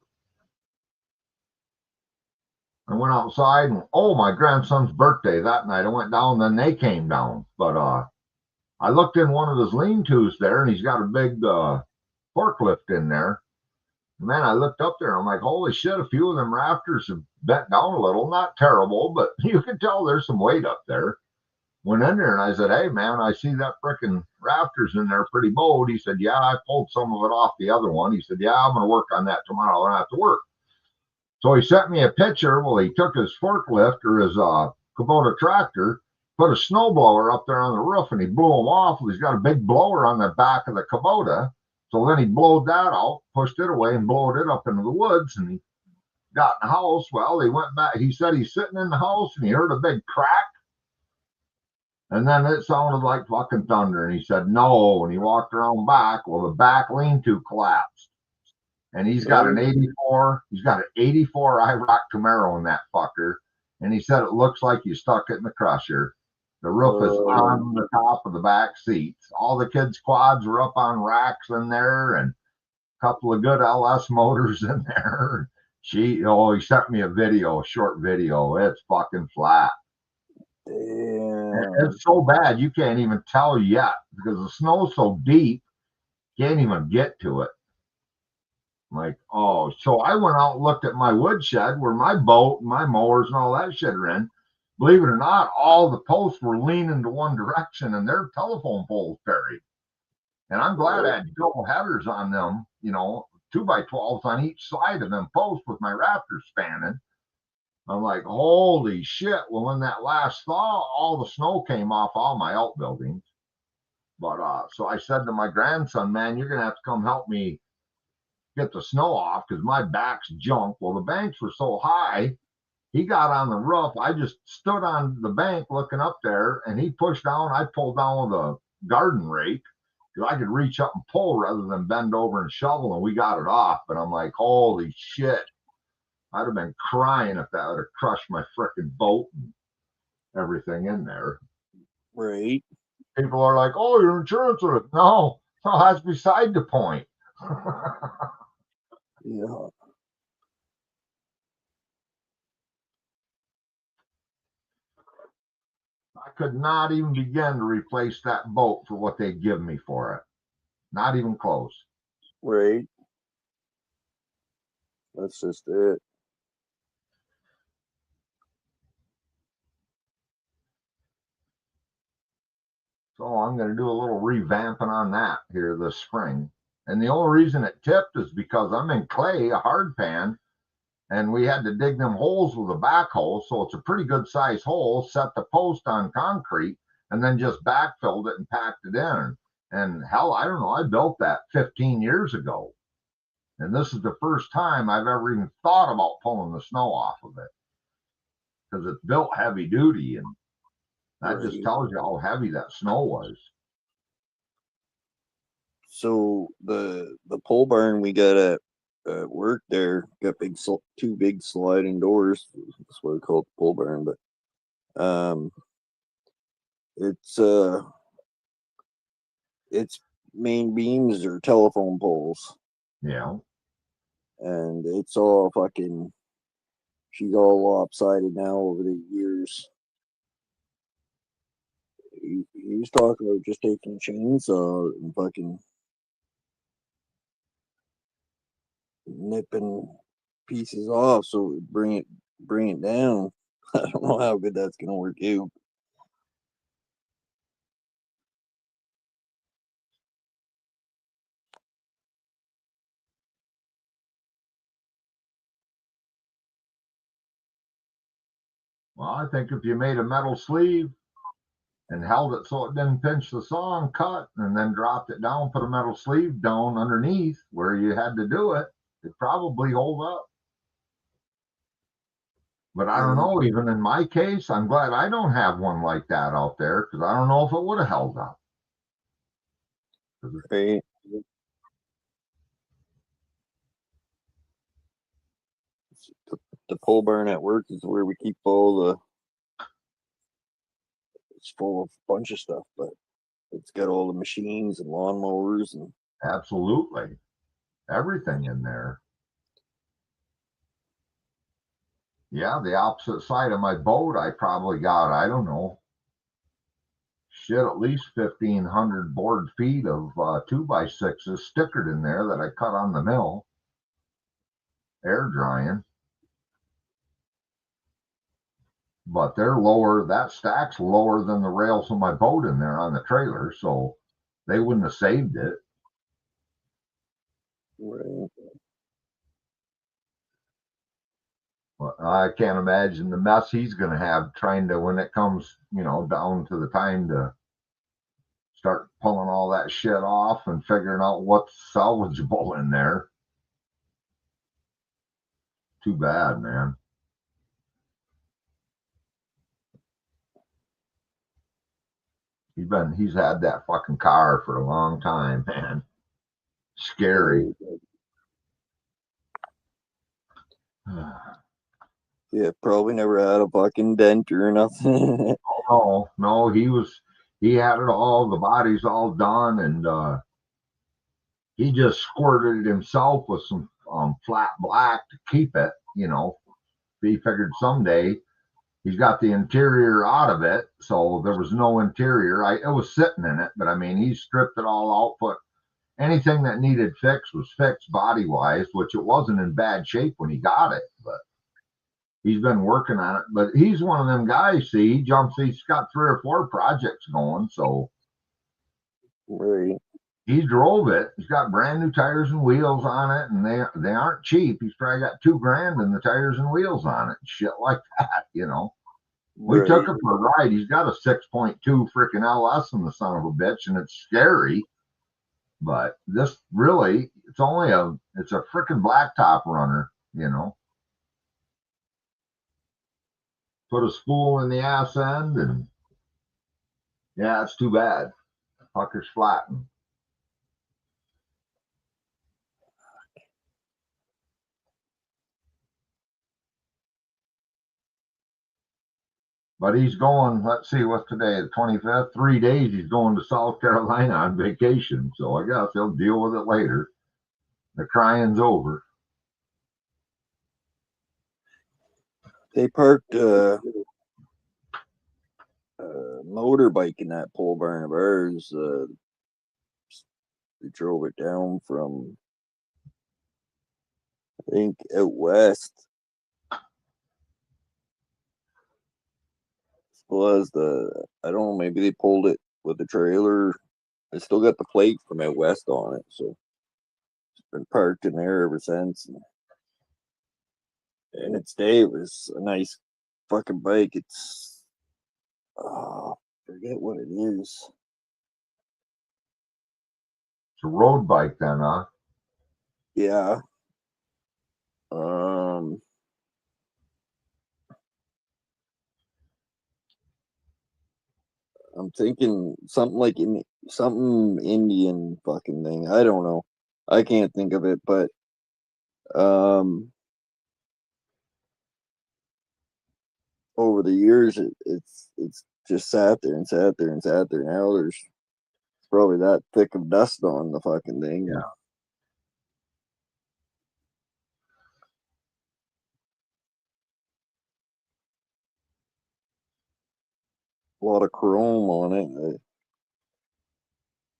went outside, and my grandson's birthday that night. I went down, then they came down, but I looked in one of his lean-tos there, and he's got a big forklift in there. Man, I looked up there. I'm like, holy shit! A few of them rafters have bent down a little. Not terrible, but you can tell there's some weight up there. Went in there and I said, hey man, I see that frickin' rafters in there pretty bowed. He said, yeah, I pulled some of it off the other one. He said, yeah, I'm gonna work on that tomorrow. I don't have to work. So he sent me a picture. Well, he took his forklift, or his Kubota tractor, put a snowblower up there on the roof, and he blew them off. He's got a big blower on the back of the Kubota. So then he blowed that out, pushed it away, and blowed it up into the woods. And he got in the house. Well, he went back. He said he's sitting in the house, and he heard a big crack. And then it sounded like fucking thunder. And he said, no. And he walked around back. Well, the back lean-to collapsed. And he's got an 84. He's got an 84 IROC Camaro in that fucker. And he said it looks like you stuck it in the crusher. The roof is on the top of the back seats. All the kids' quads were up on racks in there, and a couple of good LS motors in there. He sent me a short video. It's fucking flat. Damn. It's so bad you can't even tell yet, because the snow's so deep, you can't even get to it. Like, so I went out and looked at my woodshed where my boat and my mowers and all that shit are in. Believe it or not, all the posts were leaning to one direction, and their telephone poles buried. And I'm glad I had double headers on them, 2x12s on each side of them posts with my rafters spanning. I'm like, holy shit. Well, when that last thaw, all the snow came off all my outbuildings. But so I said to my grandson, man, you're going to have to come help me get the snow off, because my back's junk. Well, the banks were so high, he got on the roof. I just stood on the bank looking up there, and he pushed down. I pulled down with a garden rake, because I could reach up and pull rather than bend over and shovel, and we got it off. But I'm like, holy shit. I'd have been crying if that would have crushed my frickin' boat and everything in there. Right. People are like, oh, your insurance would have. No, that's beside the point. Yeah. I could not even begin to replace that boat for what they'd give me for it. Not even close. Right. That's just it. So I'm going to do a little revamping on that here this spring. And the only reason it tipped is because I'm in clay, a hard pan, and we had to dig them holes with a backhoe. So it's a pretty good size hole, set the post on concrete, and then just backfilled it and packed it in. And hell, I don't know, I built that 15 years ago. And this is the first time I've ever even thought about pulling the snow off of it. Because it's built heavy duty, and that just tells you how heavy that snow was. So the pole barn we got at work there got two big sliding doors. That's what we call it, the pole barn. But its main beams are telephone poles. Yeah. And it's all fucking. She's all lopsided now over the years. He was talking about just taking a chainsaw and fucking nipping pieces off so it bring it down. I don't know how good that's gonna work out. Well, I think if you made a metal sleeve and held it so it didn't pinch the saw and cut, and then dropped it down, put a metal sleeve down underneath where you had to do it, it'd probably hold up. But I don't know, even in my case, I'm glad I don't have one like that out there, because I don't know if it would have held up. Right. The pole barn at work is where we keep all the. It's full of a bunch of stuff, but it's got all the machines and lawnmowers and. Absolutely, everything in there. Yeah, the opposite side of my boat, I probably got, I don't know, shit, at least 1,500 board feet of 2x6s stickered in there that I cut on the mill, air drying. But they're lower, that stack's lower than the rails of my boat in there on the trailer, so they wouldn't have saved it. Right. Well, I can't imagine the mess he's going to have trying to, when it comes, down to the time to start pulling all that shit off and figuring out what's salvageable in there. Too bad, man. He's had that fucking car for a long time, man. Scary. Yeah, probably never had a fucking dent or nothing. No, he had it all, the body's all done, and he just squirted it himself with some flat black to keep it, He figured someday he's got the interior out of it, so there was no interior. It was sitting in it, but I mean, he stripped it all out, put anything that needed fixed was fixed body-wise, which it wasn't in bad shape when he got it, but he's been working on it. But he's one of them guys, see, he's got 3 or 4 projects going, so right. He drove it. He's got brand new tires and wheels on it, and they aren't cheap. He's probably got $2,000 in the tires and wheels on it, shit like that, We took him for a ride. He's got a 6.2 freaking LS in the son of a bitch, and it's scary. But this really, it's a freaking blacktop runner, Put a spool in the ass end, and yeah, it's too bad. Fucker's flattened. But he's going, let's see, what's today, the 25th? 3 days he's going to South Carolina on vacation. So I guess he'll deal with it later. The crying's over. They parked a motorbike in that pole barn of ours. They drove it down from, I think, out west. Was I don't know, maybe they pulled it with the trailer. I still got the plate from out west on it, so it's been parked in there ever since. And its day, it was a nice fucking bike. It's forget what it is. It's a road bike then, huh? Yeah. I'm thinking something like something Indian fucking thing. I don't know. I can't think of it, but over the years it's just sat there and sat there and sat there. Now there's probably that thick of dust on the fucking thing. Yeah. A lot of chrome on it.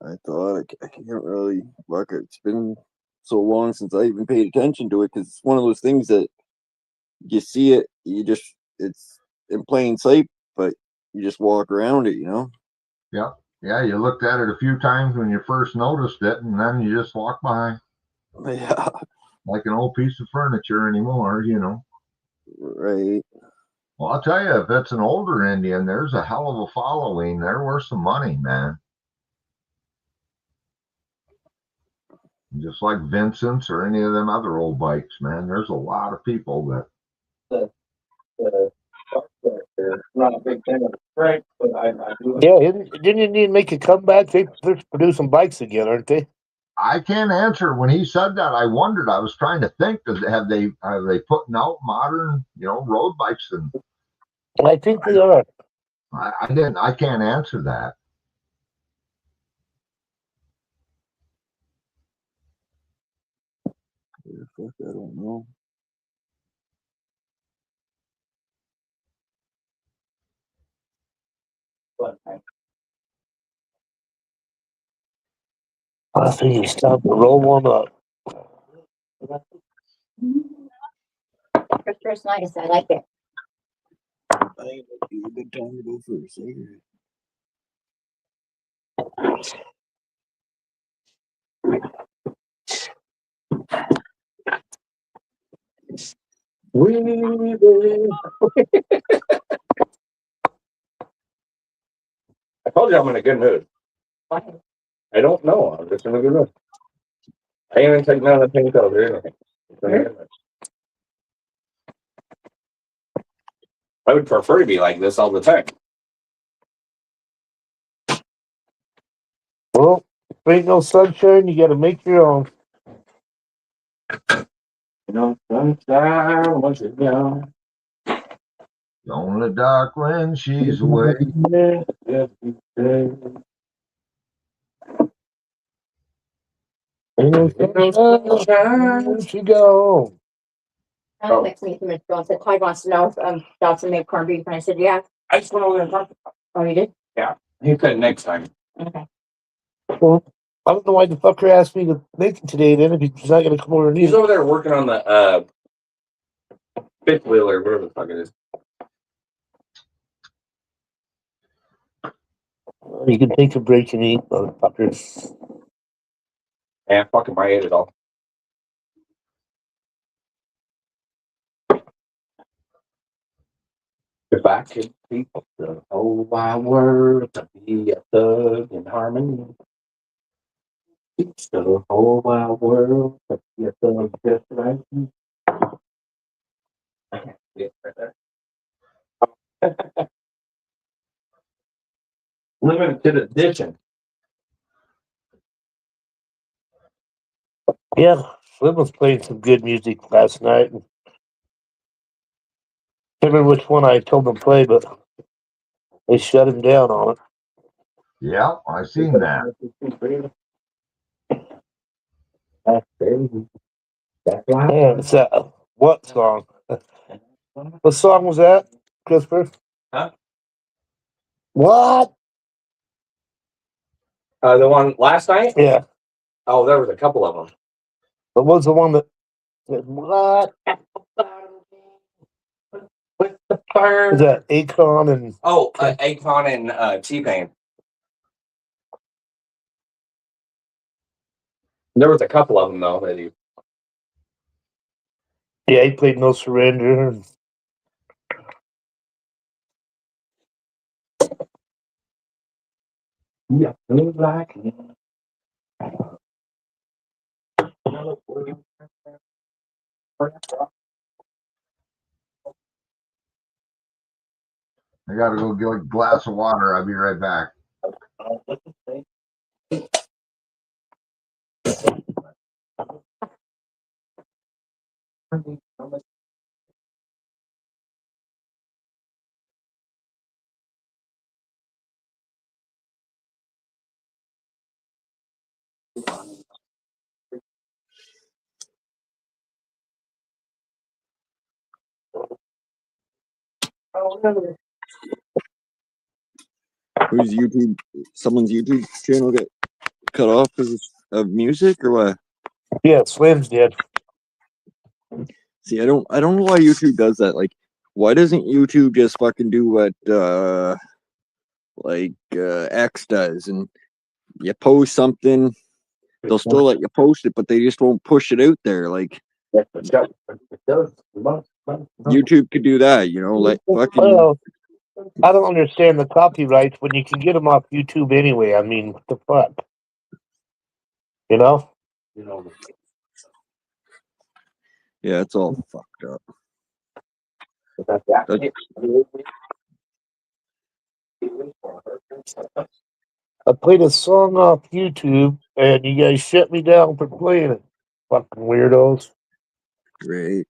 I thought I can't really look. It's been so long since I even paid attention to it because it's one of those things that you see it, it's in plain sight, but you just walk around it, you know? Yep. Yeah, you looked at it a few times when you first noticed it, and then you just walk by. Yeah. Like an old piece of furniture anymore, you know. Right. Well, I'll tell you, if it's an older Indian, there's a hell of a following. They're worth some money, man. Just like Vincent's or any of them other old bikes, man. There's a lot of people that. Not a big fan of the strength, but I do. Yeah, didn't Indian make a comeback? They're producing bikes again, aren't they? I can't answer. When he said that, I wondered. I was trying to think. Are they putting out modern, road bikes? And I think they are. I can't answer that. I don't know. I think it's time to roll one up. For first night, I like it. I think it'd be a good time to go for a cigarette. I told you I'm in a good mood. I don't know. I'm just in a good mood. I ain't even taking none of the painkillers or anything. It's in a good mood. I would prefer to be like this all the time. Well, if ain't no sunshine, you gotta make your own. Sunshine once it's gone. Only dark when she's away. She go. Next meeting, Mr. Jones said, Clyde wants to know if Dawson made corned beef, and I said, yeah. I just went over there and talked. Oh, you did? Yeah. He said next time. Okay. Well, I don't know why the fucker asked me to make it today then if he's not gonna come over and eat He's it. over there working on the fifth wheel or whatever the fuck it is. You can take a break and eat, motherfuckers. Yeah, fucking I ate it all. If I could beat the whole wide world to be a thug in harmony. It's the whole wide world to be a thug just like you. I can't see it right there. Limited edition. Yeah, Slim was playing some good music last night. I can't remember which one I told them to play, but they shut him down on it. Yeah, I seen that. Yeah, it's that. What song? What song was that, Christopher? Huh? What? The one last night? Yeah. Oh, there was a couple of them. What was the one that said, what? With the fire. Was that Akon and Oh, Akon and T-Pain. There was a couple of them though that he. Yeah, he played No Surrender. Yeah, feels like. I gotta go get a glass of water. I'll be right back. Whose YouTube? Someone's YouTube channel get cut off because of music or what? Yeah, Slim's did. See, I don't know why YouTube does that. Like, why doesn't YouTube just fucking do what X does, and you post something, they'll still let you post it, but they just won't push it out there. Like, YouTube could do that, you know, like fucking. Well, I don't understand the copyrights when you can get them off YouTube anyway. I mean, what the fuck? You know? Yeah, it's all fucked up. I played a song off YouTube and you guys shut me down for playing it. Fucking weirdos. Great.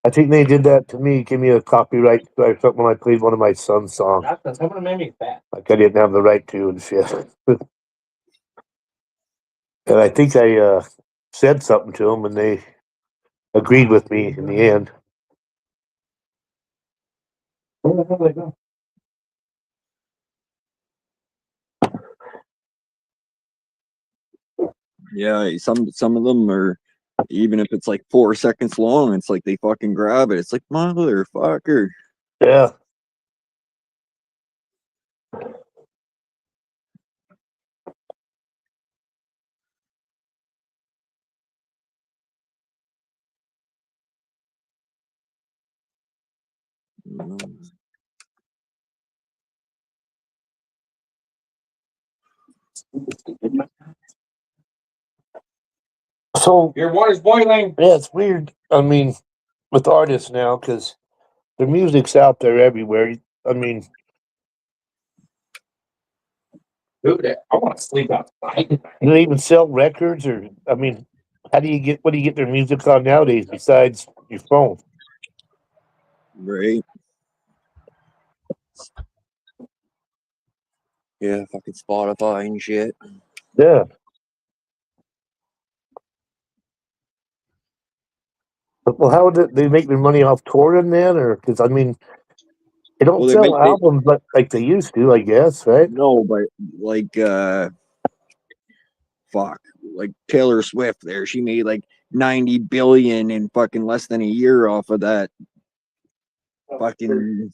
I think they did that to me, give me a copyright strike something when I played one of my son's songs. Someone made me fat. Like I didn't have the right to and shit. And I think I said something to them and they agreed with me in the end. Where the hell did they go? Yeah, some of them are, even if it's like 4 seconds long, it's like they fucking grab it. It's like, motherfucker. Yeah. So Your water's boiling. yeah, it's weird. I mean, with artists now, because their music's out there everywhere. I mean, Dude, I want to sleep outside. do they even sell records? Or I mean, what do you get their music on nowadays besides your phone? Right. Yeah, fucking Spotify and shit. Yeah. Well, how would they make their money off touring then? Or because I mean, they don't Well, they sell make albums like they used to, I guess, right? no, but like fuck, like Taylor Swift there, she made like 90 billion in fucking less than a year off of that fucking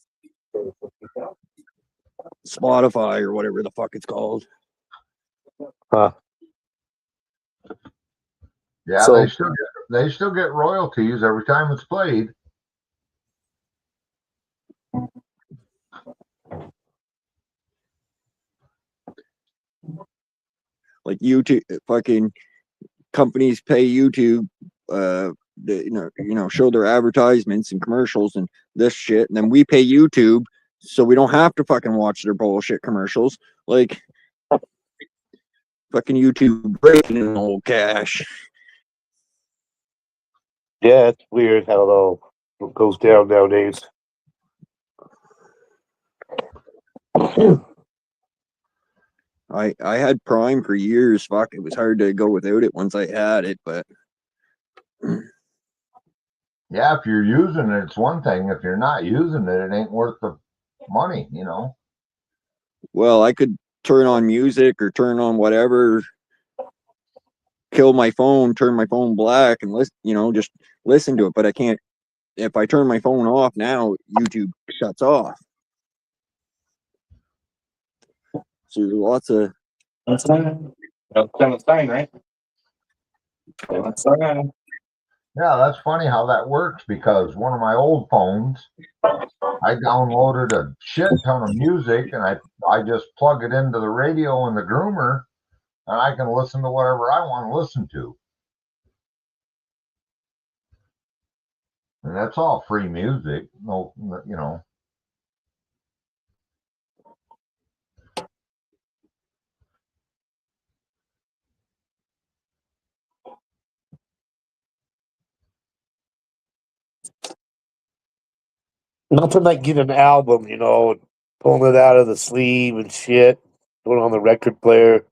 Spotify or whatever the fuck it's called. Huh. Yeah, So- they still get royalties every time it's played. Like YouTube, fucking companies pay YouTube, show their advertisements and commercials and this shit, and then we pay YouTube so we don't have to fucking watch their bullshit commercials. Like, fucking YouTube breaking in the whole cash. Yeah, it's weird how it all goes down nowadays. I had Prime for years. Fuck, it was hard to go without it once I had it, but Yeah, if you're using it, it's one thing. If you're not using it, it ain't worth the money, you know. Well, I could turn on music or turn on whatever, kill my phone, turn my phone black, and listen. Just listen to it. But I can't. If I turn my phone off now, YouTube shuts off. So there's lots of. That's fine. That's kind of fine, right? That's fine. Yeah, that's funny how that works because one of my old phones, I downloaded a shit ton of music and I just plug it into the radio in the groomer and I can listen to whatever I want to listen to. And that's all free music. No, you know. Nothing like getting an album, and pulling it out of the sleeve and shit, putting it on the record player.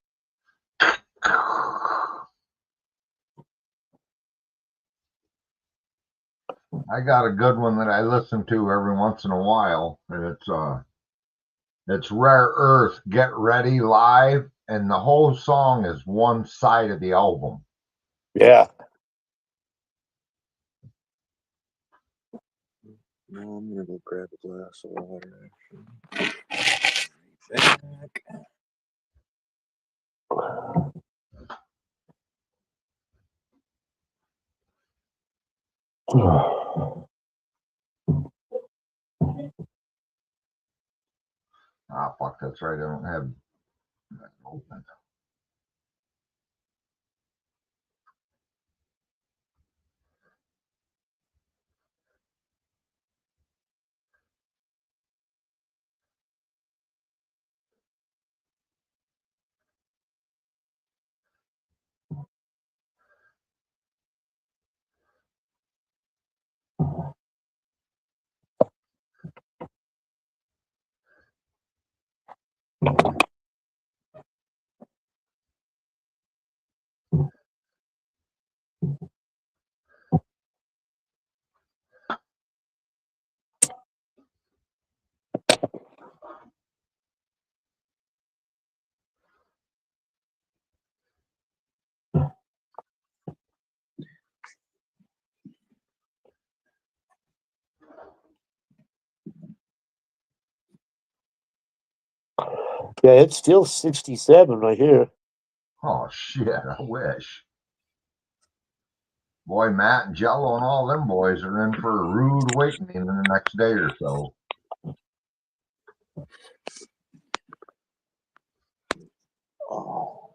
I got a good one that I listen to every once in a while, and it's Rare Earth, Get Ready Live, and the whole song is one side of the album. Yeah. No, I'm gonna go grab a glass of water. Back. Ah, fuck, that's right. I don't have that open. Yeah, it's still 67 right here. Oh shit, I wish. Boy, Matt and Jello and all them boys are in for a rude awakening in the next day or so. Oh.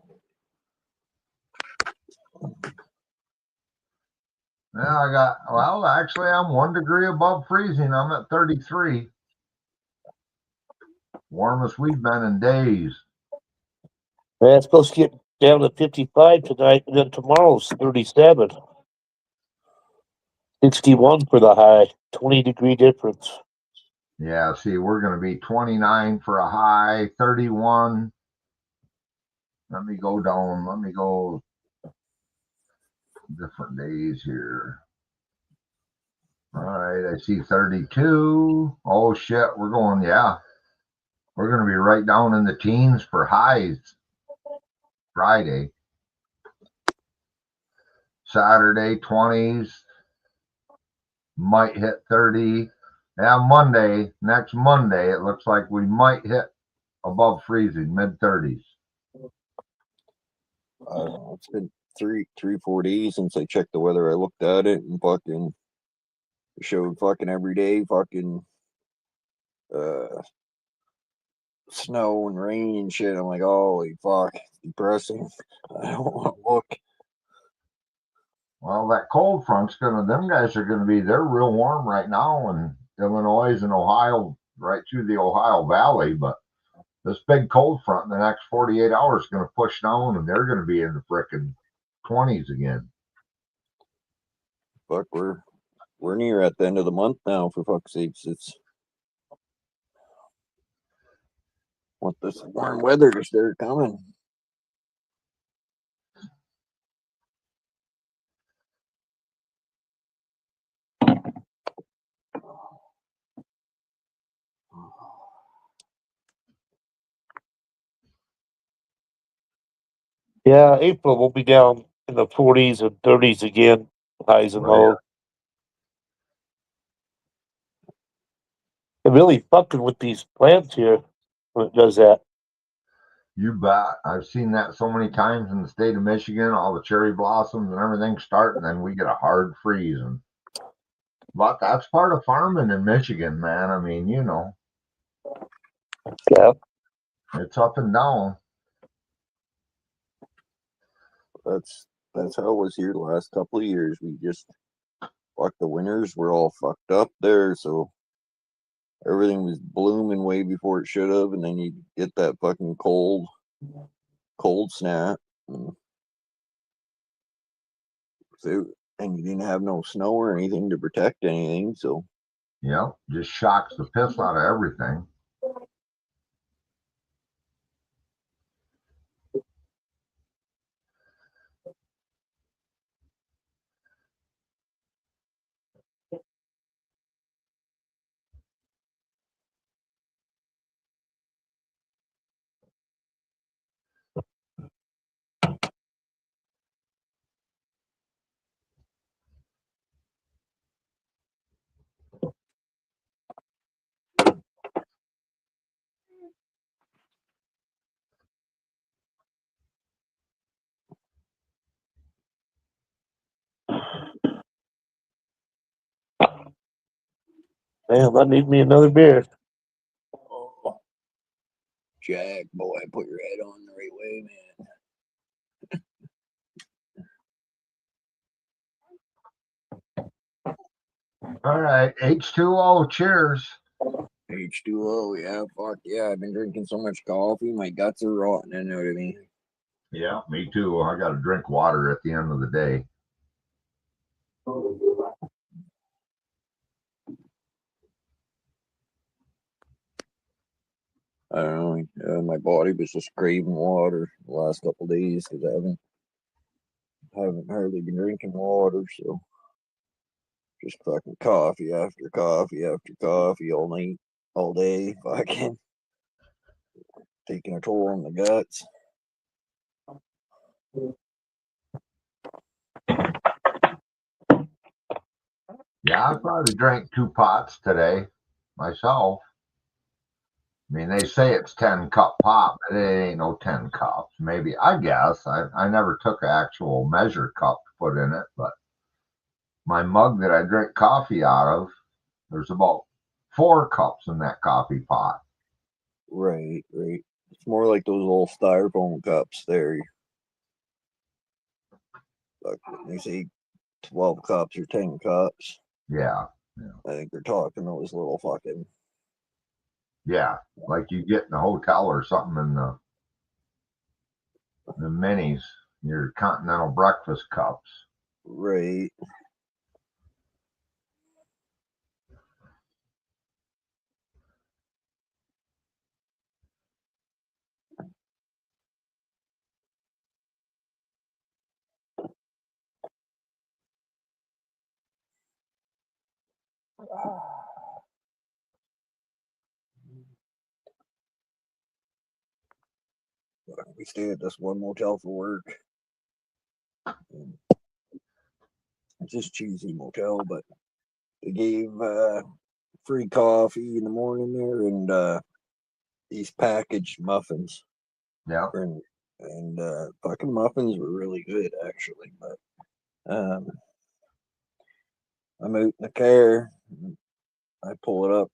Yeah, actually, I'm 1 degree above freezing. I'm at 33. Warmest we've been in days. Yeah, it's supposed to get down to 55 tonight, and then tomorrow's 37. 61 for the high. 20-degree difference. Yeah, see, we're going to be 29 for a high, 31. Let me go down. Let me go different days here. All right, I see 32. Oh, shit, we're going, yeah. We're going to be right down in the teens for highs Friday. Saturday, 20s. Might hit 30. Yeah, next Monday, it looks like we might hit above freezing, mid 30s. It's been three, 4 days since I checked the weather. I looked at it and fucking showed fucking every day fucking snow and rain and shit. I'm like, holy fuck, it's depressing. I don't want to look. Well, that cold front's them guys are gonna be, they're real warm right now in Illinois and Ohio, right through the Ohio Valley, but this big cold front in the next 48 hours is gonna push down and they're gonna be in the frickin' 20s again. Fuck, we're near at the end of the month now, for fuck's sakes. It's want this warm weather to start coming. Yeah, April will be down in the 40s and 30s again, highs and Oh, yeah. lows. They're really fucking with these plants here when it does that. You bet. I've seen that so many times in the state of Michigan, all the cherry blossoms and everything start, and then we get a hard freeze. But that's part of farming in Michigan, man. I mean, Yeah. it's up and down. That's how it was here the last couple of years. We just the winters were all fucked up there, so everything was blooming way before it should have, and then you get that fucking cold snap. And you didn't have no snow or anything to protect anything, so Yep, just shocks the piss out of everything. Man, I need me another beer. Jack, boy, put your head on the right way, man. All right, H2O, cheers. H2O, yeah, fuck yeah. I've been drinking so much coffee, my guts are rotting out of me. Yeah, me too. I got to drink water at the end of the day. I don't know. My body was just craving water the last couple of days because I haven't hardly been drinking water, so just fucking coffee after coffee after coffee all night, all day, fucking taking a toll on the guts. Yeah, I probably drank 2 pots today myself. I mean, they say it's 10-cup pop, but it ain't no 10 cups. Maybe, I guess. I never took an actual measure cup to put in it, but my mug that I drink coffee out of, there's about 4 cups in that coffee pot. Right. It's more like those little styrofoam cups there. Like they say 12 cups or 10 cups. Yeah. I think they're talking those little fucking. Yeah, like you get in a hotel or something in the minis, your continental breakfast cups. Right. We stay at this one motel for work. It's just cheesy motel, but they gave free coffee in the morning there and these packaged muffins. Yeah. And fucking muffins were really good actually, but I'm out in the car. I pull it up.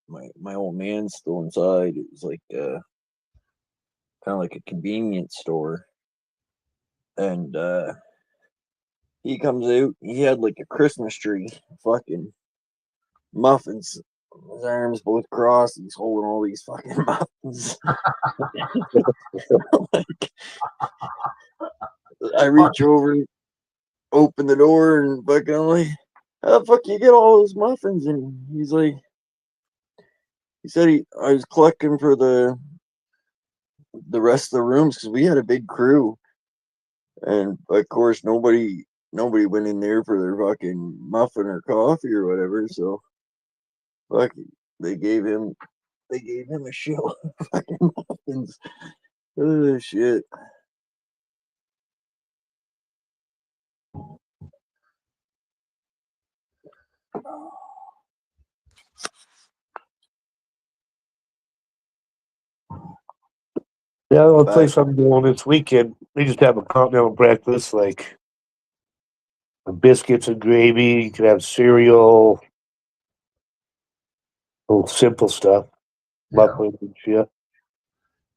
My old man's still inside. It was like kind of like a convenience store, and he comes out. He had like a Christmas tree, fucking muffins. His arms both crossed. He's holding all these fucking muffins. Like, I reach over, open the door, and fucking I'm like, how the fuck you get all those muffins? And he's like, he said I was collecting for the rest of the rooms because we had a big crew, and of course nobody went in there for their fucking muffin or coffee or whatever. So, fuck, they gave him a shit of fucking muffins. Oh shit! Yeah, the Back. place I'm going this weekend, they just have a continental breakfast, like biscuits and gravy. You can have cereal, little simple stuff. Yeah. Muffins and shit.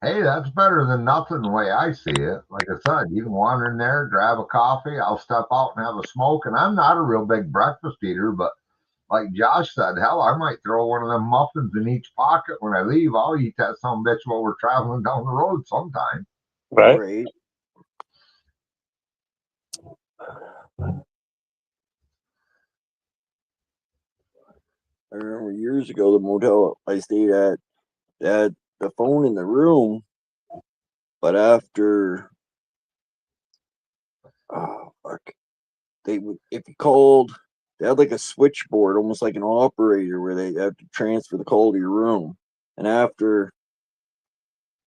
Hey, that's better than nothing the way I see it. Like I said, you can wander in there, grab a coffee. I'll step out and have a smoke. And I'm not a real big breakfast eater, but like Josh said, hell, I might throw one of them muffins in each pocket when I leave. I'll eat that some bitch while we're traveling down the road sometime. Right? I remember years ago, the motel I stayed at, they had the phone in the room, but after, oh fuck, they would, if you called, they had like a switchboard, almost like an operator, where they have to transfer the call to your room. And after,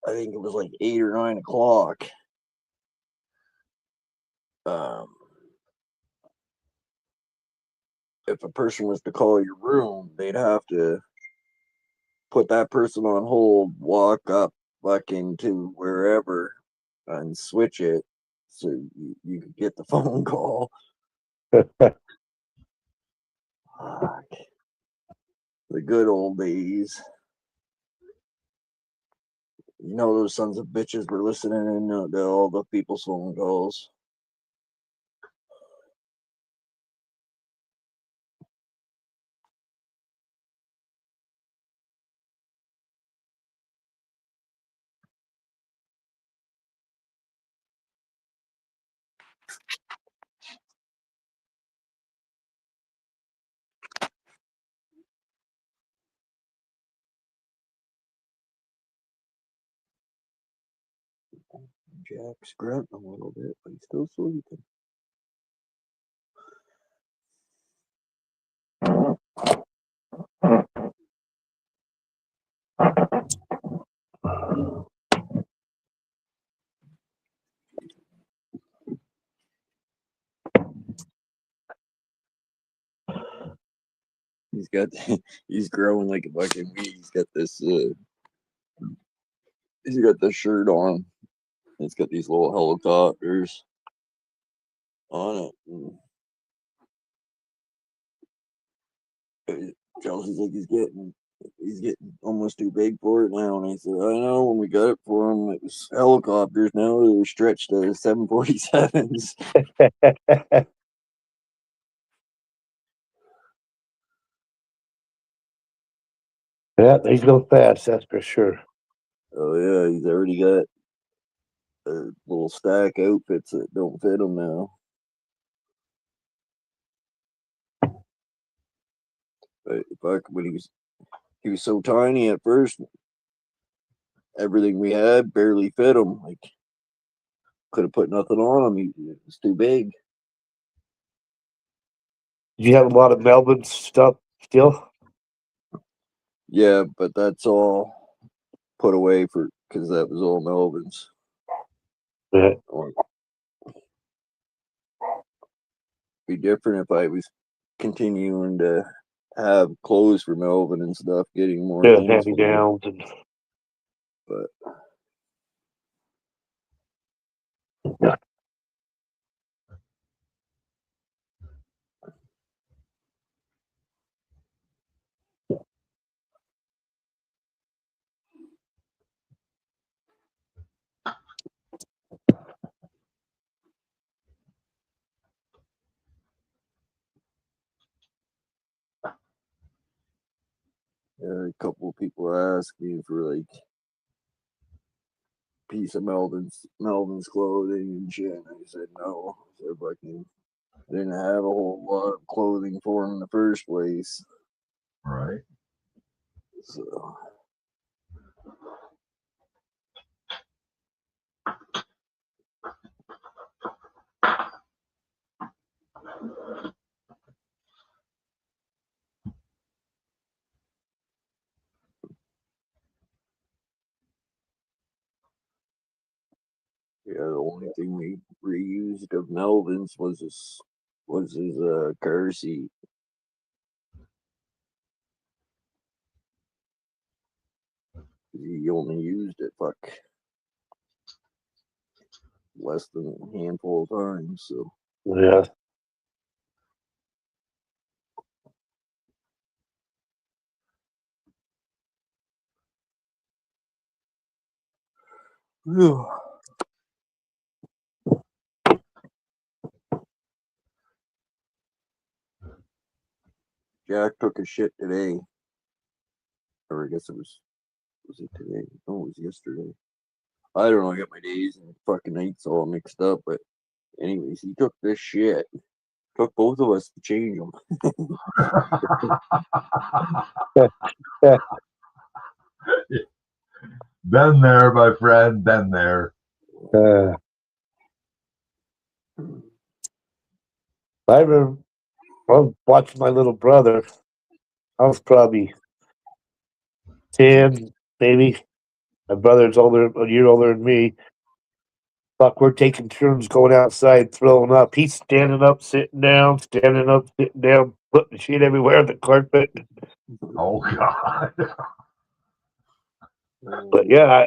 I think it was like 8 or 9 o'clock, if a person was to call your room, they'd have to put that person on hold, walk up fucking to wherever, and switch it so you could get the phone call. Fuck. The good old days. You know, those sons of bitches were listening in to all the people's phone calls. Jack's grunting a little bit, but he's still sleeping. He's got, he's growing like a fucking weed. He's got this shirt on. It's got these little helicopters on it. And Chelsea's like, he's getting almost too big for it now. And I said, I know, when we got it for him, it was helicopters. Now they're stretched to 747s. Yeah, they go fast, that's for sure. Oh yeah, he's already got a little stack outfits that don't fit him now. But fuck, when he was so tiny at first, everything we had barely fit him. Like, could have put nothing on him. He was too big. Do you have a lot of Melbourne stuff still? Yeah, but that's all put away because that was all Melvin's. Yeah. Be different if I was continuing to have clothes for Melvin and stuff, getting more Yeah, things hand me for him. downs and But a couple of people asked me for like a piece of Melvin's clothing and shit. And I said no. So fucking didn't have a whole lot of clothing for him in the first place. Right. So yeah, the only thing we reused of Melvin's was his car seat. He only used it, fuck, less than a handful of times, so. Yeah. Jack took a shit today. Or I guess it was it today? No, it was yesterday. I don't know, I got my days and fucking nights all mixed up, but anyways, he took this shit. Took both of us to change them. Been there, my friend. Been there. I remember I was watching my little brother. I was probably 10, maybe. My brother's a year older than me. Fuck, we're taking turns going outside throwing up. He's standing up, sitting down, standing up, sitting down, putting shit everywhere on the carpet. Oh God. But yeah,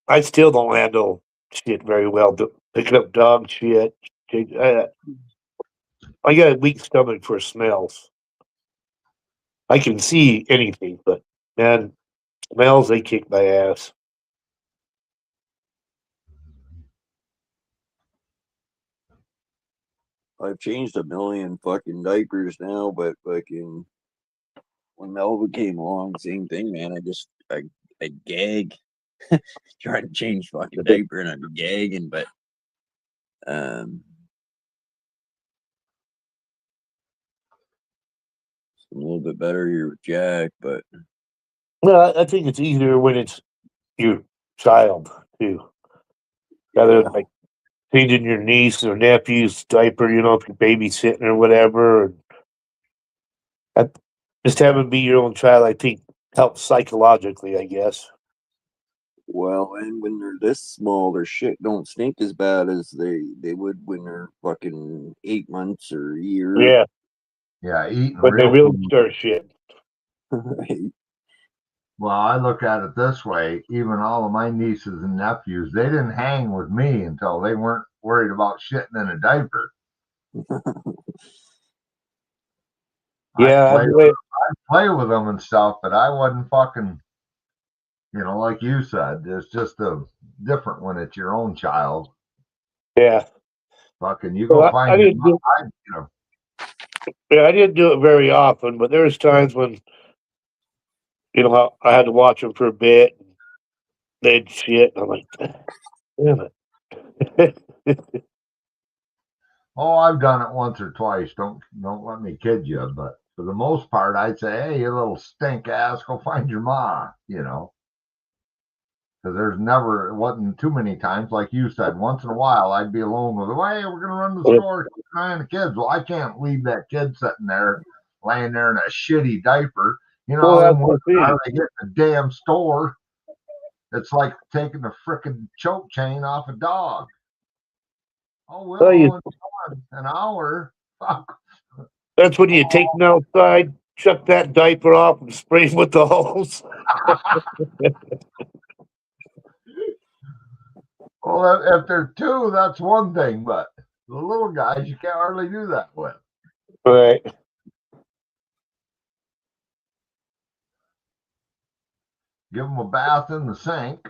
I still don't handle shit very well. Picking up dog shit. I got a weak stomach for smells. I can see anything, but man, smells, they kick my ass. I've changed a million fucking diapers now, but fucking when Melva came along, same thing, man. I gag. Trying to change fucking diaper and I'm gagging, but it's a little bit better here with Jack, but Well, I think it's easier when it's your child too, rather than like changing your niece or nephew's diaper. If you're babysitting or whatever. Just having it be your own child, I think, helps psychologically, I guess. well, and when they're this small, their shit don't stink as bad as they would when they're fucking 8 months or a year. Yeah, Yeah, eating when they real really food. start shit. Right. Well, I look at it this way. Even all of my nieces and nephews, they didn't hang with me until they weren't worried about shitting in a diaper. Yeah, I'd play with them and stuff, but I wasn't fucking, like you said, it's just different when it's your own child. yeah. Fucking, you go Well, find I your didn't I didn't do it very often, but there was times when I had to watch them for a bit. They'd shit, and I'm like, damn it. Oh, I've done it once or twice. Don't let me kid you. But for the most part, I'd say, hey, you little stink ass, go find your ma. Because it wasn't too many times, like you said. Once in a while, I'd be alone with, hey, we're gonna run to the store, keep an eye on the kids. Well, I can't leave that kid sitting there, laying there in a shitty diaper. Well, that's the How thing. they get in the damn store? It's like taking the frickin' choke chain off a dog. Oh, we'll Well, only an hour. Fuck. That's when you take them outside, chuck that diaper off, and spray them with the hose. Well, if they're two, that's one thing, but the little guys, you can't hardly do that with. Right. Give them a bath in the sink.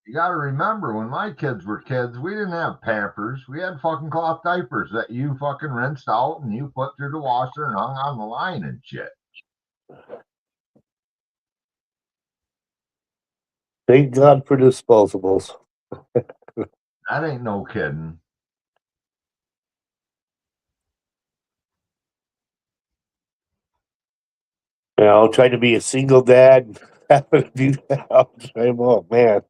You got to remember, when my kids were kids, we didn't have Pampers. We had fucking cloth diapers that you fucking rinsed out and you put through the washer and hung on the line and shit. Thank God for disposables. That ain't no kidding. Trying to be a single dad, having to do that all the time. Oh, man.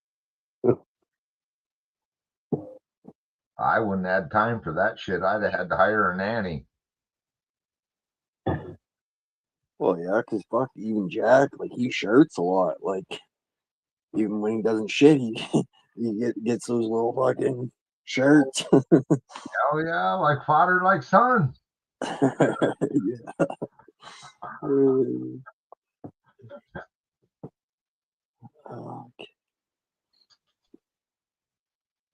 I wouldn't have had time for that shit. I'd have had to hire a nanny. Well, yeah, because fuck, even Jack, like, he shirts a lot. Like, even when he doesn't shit, he gets those little fucking shirts. Oh, yeah, like father, like son. Yeah. Okay.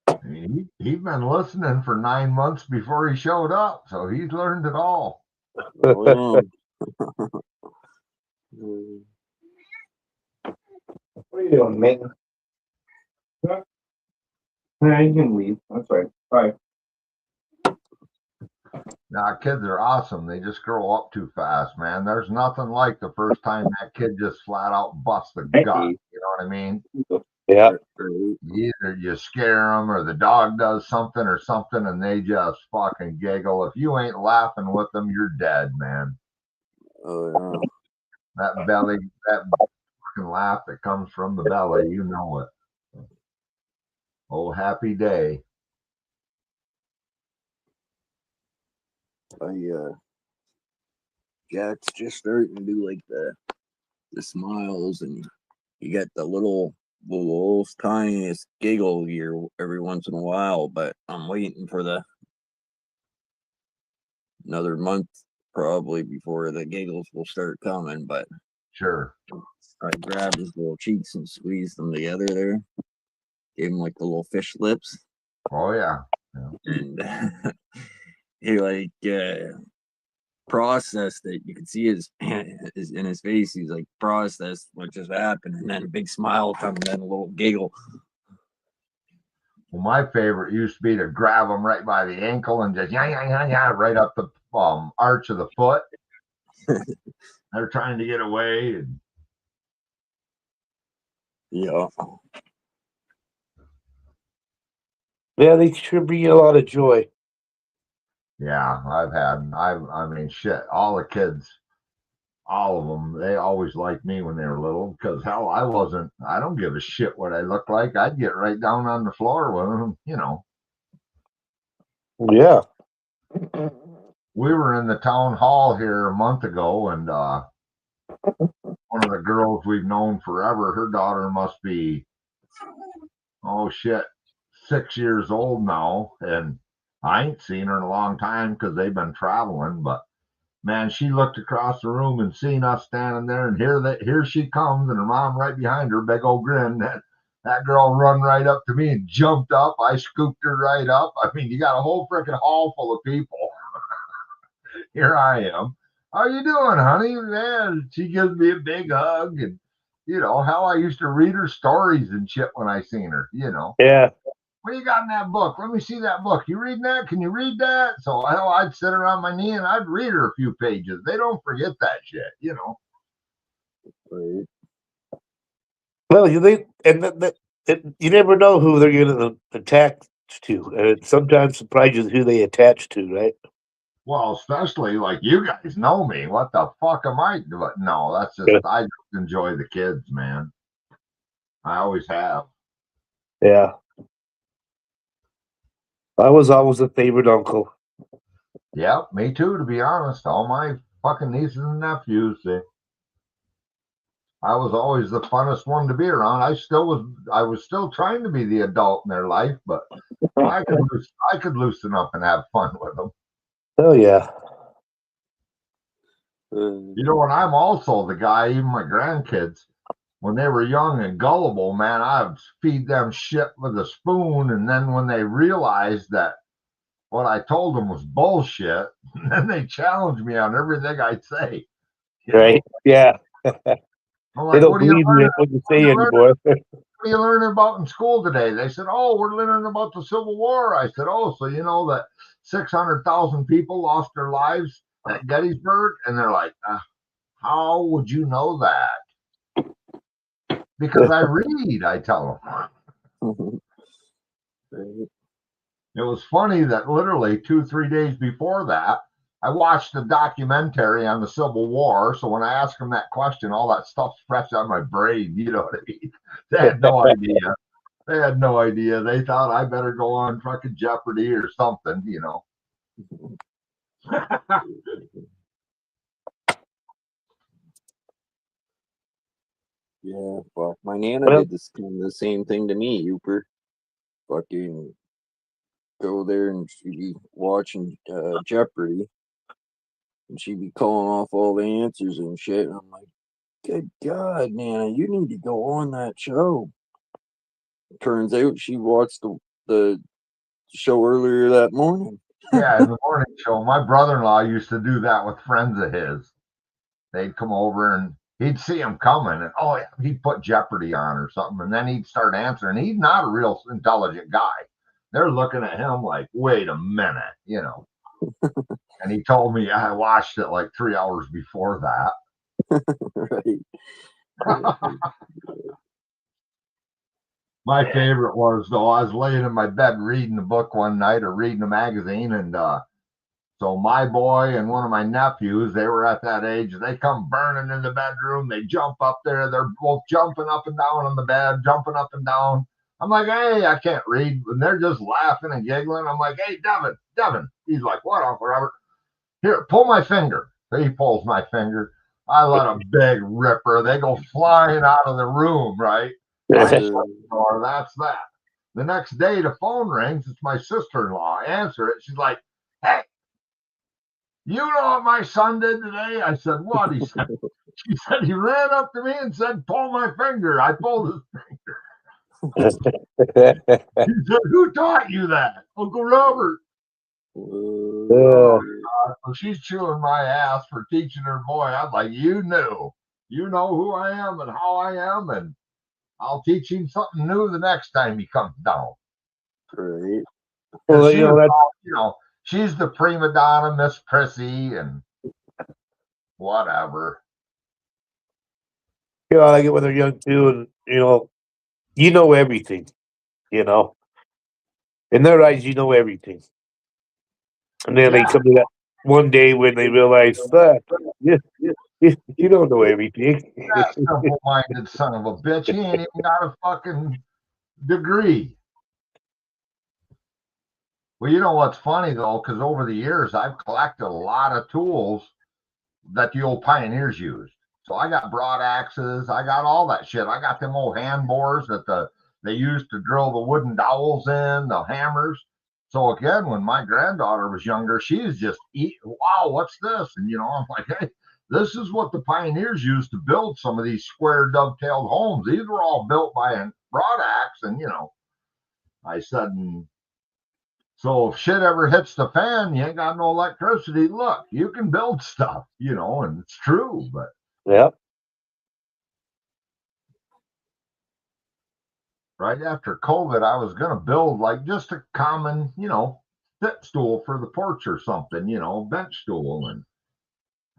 I mean, he'd been listening for 9 months before he showed up, so he's learned it all. Oh, What are you doing, man? Yeah, you can leave. That's right. Bye. Now, kids are awesome. They just grow up too fast, man. There's nothing like the first time that kid just flat out busts the gut. You know what I mean? Yeah. Either you scare them or the dog does something or something and they just fucking giggle. If you ain't laughing with them, you're dead, man. Oh, That belly, that fucking laugh that comes from the belly, you know it. Oh, happy day. Jack's just starting to do like the smiles, and you get the little tiniest giggle here every once in a while. But I'm waiting for another month probably before the giggles will start coming. But sure, I grabbed his little cheeks and squeezed them together there. Gave him like the little fish lips. Oh yeah. And he like processed it. You could see his in his face. He's like processed what just happened, and then a big smile comes, and then a little giggle. Well, my favorite used to be to grab them right by the ankle and just yeah, right up the arch of the foot. They're trying to get away. And... yeah. Yeah, they sure bring you a lot of joy. Yeah, I mean, shit, all the kids, all of them, they always liked me when they were little because hell, I don't give a shit what I look like. I'd get right down on the floor with them, you know. Yeah. We were in the town hall here a month ago, and one of the girls we've known forever, her daughter must be, oh shit, 6 years old now, and I ain't seen her in a long time because they've been traveling. But man, she looked across the room and seen us standing there, and here she comes, and her mom right behind her, big old grin. That girl run right up to me and jumped up. I scooped her right up. I mean, you got a whole freaking hall full of people. Here I am. How you doing, honey? Man, she gives me a big hug, and you know how I used to read her stories and shit when I seen her. You know. Yeah. What you got in that book? Let me see that book. You reading that? Can you read that? So I'd sit her on my knee and I'd read her a few pages. They don't forget that shit, you know. Right. Well, you never know who they're going to attach to. It sometimes surprises who they attach to, right? Well, especially like you guys know me. What the fuck am I doing? No, that's just I just enjoy the kids, man. I always have. Yeah. I was always a favorite uncle. Yep, me too, to be honest. All my fucking nieces and nephews, I was always the funnest one to be around. I was still trying to be the adult in their life, but I could loosen up and have fun with them. Oh yeah. You know, and I'm also the guy, even my grandkids, when they were young and gullible, man, I'd feed them shit with a spoon. And then when they realized that what I told them was bullshit, then they challenged me on everything I'd say. Right? Yeah. I'm like, They don't what do you believe learn? what you say anymore. What are you learning about in school today? They said, oh, we're learning about the Civil War. I said, oh, so you know that 600,000 people lost their lives at Gettysburg? And they're like, how would you know that? Because I read, I tell them. It was funny that literally 2-3 days before that, I watched a documentary on the Civil War. So when I asked them that question, all that stuff's fresh on my brain. You know what I mean? They had no idea. They had no idea. They thought I better go on fucking Jeopardy or something, you know. Yeah, fuck. My Nana did the same thing to me, Hooper. Fucking go there and she'd be watching Jeopardy. And she'd be calling off all the answers and shit. And I'm like, good God, Nana, you need to go on that show. Turns out she watched the show earlier that morning. Yeah, in the morning show. My brother-in-law used to do that with friends of his. They'd come over and he'd see him coming, and oh, yeah, he'd put Jeopardy on or something, and then he'd start answering. He's not a real intelligent guy. They're looking at him like, wait a minute, you know. And he told me I watched it like 3 hours before that. Right. My favorite was, though, I was laying in my bed reading a book one night or reading a magazine, and so my boy and one of my nephews, they were at that age, they come burning in the bedroom. They jump up there. They're both jumping up and down on the bed, jumping up and down. I'm like, hey, I can't read. And they're just laughing and giggling. I'm like, hey, Devin. He's like, what, Uncle Robert? Here, pull my finger. So he pulls my finger. I let a big ripper. They go flying out of the room, right? I shut the door. That's that. The next day, the phone rings. It's my sister-in-law. I answer it. She's like, hey, you know what my son did today? I said, what? She said, he ran up to me and said, pull my finger. I pulled his finger. He said, who taught you that? Uncle Robert. So she's chewing my ass for teaching her boy. I'm like, you know who I am and how I am, and I'll teach him something new the next time he comes down. Right. Well, she's the prima donna, Miss Prissy, and whatever. I like it when they're young too, and you know everything. In their eyes, you know everything, and then they come to that one day when they realize that you don't know everything. That simple-minded son of a bitch. He ain't even got a fucking degree. Well, you know what's funny, though, because over the years, I've collected a lot of tools that the old pioneers used. So I got broad axes. I got all that shit. I got them old hand bores that they used to drill the wooden dowels in, the hammers. So again, when my granddaughter was younger, she was just, wow, what's this? And, I'm like, hey, this is what the pioneers used to build some of these square dovetailed homes. These were all built by a broad axe. And, I said, so if shit ever hits the fan, you ain't got no electricity. Look, you can build stuff, and it's true. But yeah. Right after COVID, I was going to build like just a common, sit stool for the porch or something, bench stool. And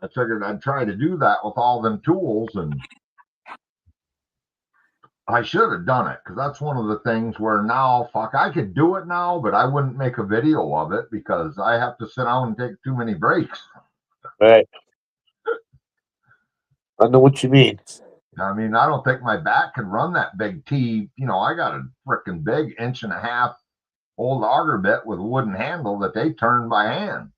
I figured I'd try to do that with all them tools. And I should have done it, because that's one of the things where now, I could do it now, but I wouldn't make a video of it because I have to sit down and take too many breaks. Right. I know what you mean. I mean, I don't think my back can run that big T. I got a freaking big 1.5 inch old auger bit with a wooden handle that they turn by hand.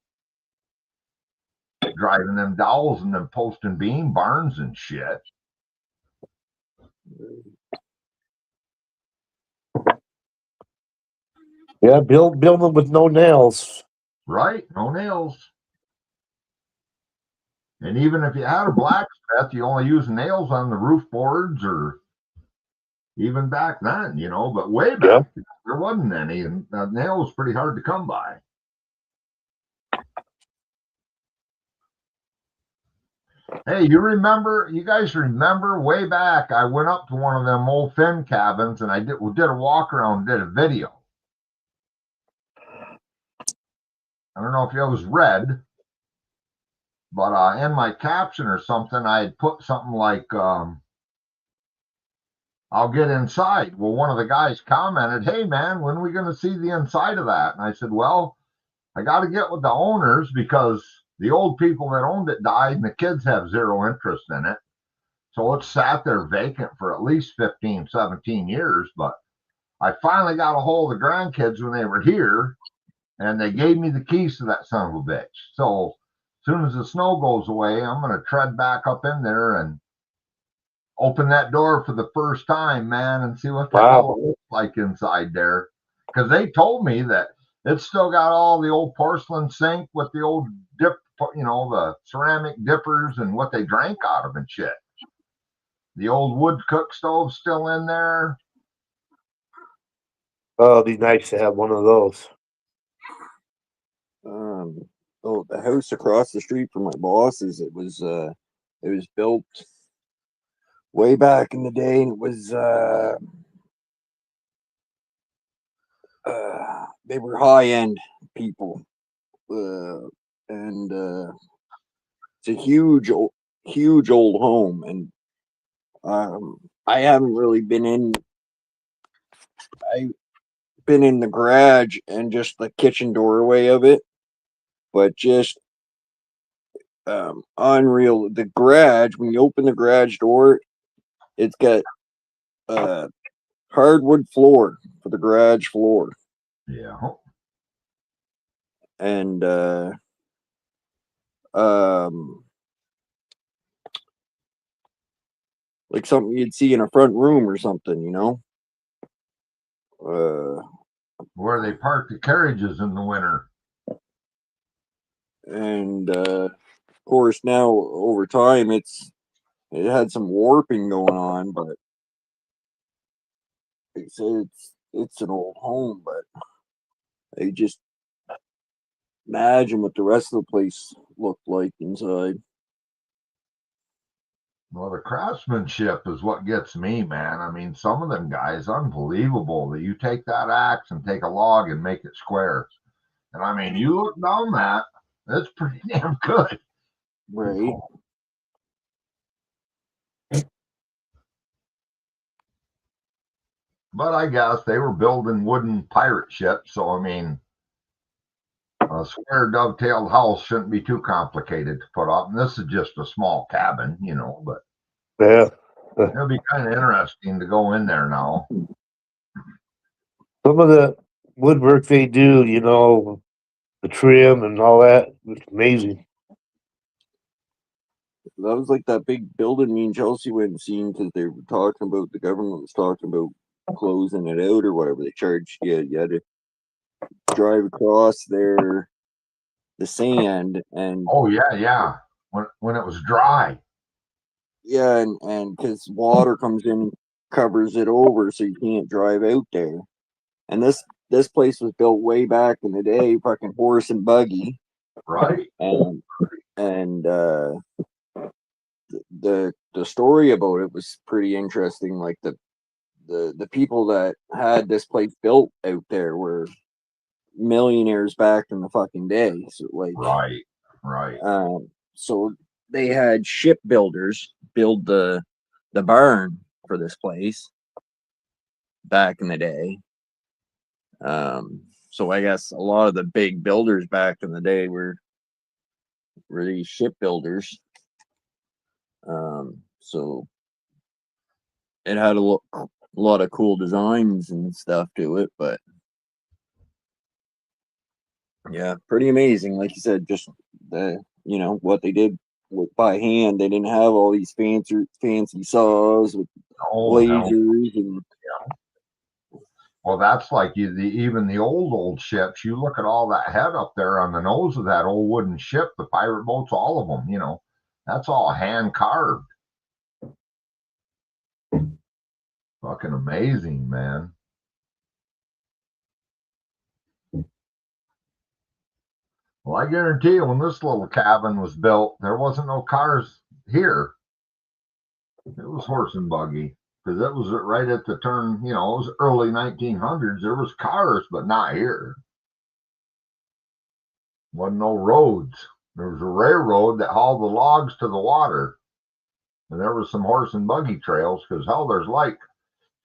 Driving them dowels and them post and beam barns and shit. Yeah, build them with no nails. Right, no nails. And even if you had a blacksmith, you only use nails on the roof boards, or even back then, but way back, there wasn't any, and nail was pretty hard to come by. Hey, you guys remember way back, I went up to one of them old Finn cabins and I did a walk around, did a video. I don't know if it was red, but in my caption or something, I had put something like, I'll get inside. Well, one of the guys commented, hey, man, when are we going to see the inside of that? And I said, well, I got to get with the owners because the old people that owned it died and the kids have zero interest in it. So it's sat there vacant for at least 15, 17 years. But I finally got a hold of the grandkids when they were here, and they gave me the keys to that son of a bitch. So as soon as the snow goes away, I'm going to tread back up in there and open that door for the first time, man, and see what the hell it looks like inside there. Because they told me that It's still got all the old porcelain sink with the old dip, the ceramic dippers and what they drank out of and shit. The old wood cook stove's still in there. Oh, it'd be nice to have one of those. Oh, the house across the street from my boss's, it was built way back in the day, and it was they were high end people, and it's a huge old home, and I haven't really been in. I've been in the garage and just the kitchen doorway of it, but just unreal. The garage, when you open the garage door, it's got hardwood floor for the garage floor. Yeah. And like something you'd see in a front room or something, you know. Where they park the carriages in the winter. And of course now over time it had some warping going on, but it's an old home, but they just imagine what the rest of the place looked like inside. Well, the craftsmanship is what gets me, man. I mean, some of them guys, unbelievable that you take that axe and take a log and make it square. And I mean, you look down that, that's pretty damn good. Right. But I guess they were building wooden pirate ships, so I mean, a square dovetailed house shouldn't be too complicated to put up. And this is just a small cabin, but Yeah. it'll be kind of interesting to go in there now. Some of the woodwork they do, the trim and all that, it's amazing. That was like that big building me and Chelsea went and seen, because they were talking about, the government was talking about closing it out or whatever. They charged you had to drive across the sand, and Oh yeah. When it was dry. yeah, and because water comes in and covers it over, so you can't drive out there. And this place was built way back in the day, fucking horse and buggy. Right. And the story about it was pretty interesting. Like the people that had this place built out there were millionaires back in the fucking day. So like right. So they had shipbuilders build the barn for this place back in the day. So I guess a lot of the big builders back in the day were these shipbuilders. So it had a lot of cool designs and stuff to it, but yeah, pretty amazing. Like you said, just what they did by hand. They didn't have all these fancy saws with lasers and. Well, that's like even the old ships. You look at all that head up there on the nose of that old wooden ship, the pirate boats, all of them. That's all hand carved. Fucking amazing, man. Well, I guarantee you, when this little cabin was built, there wasn't no cars here. It was horse and buggy, because it was right at the turn. It was early 1900s. There was cars, but not here. Wasn't no roads. There was a railroad that hauled the logs to the water, and there was some horse and buggy trails. Because hell, there's like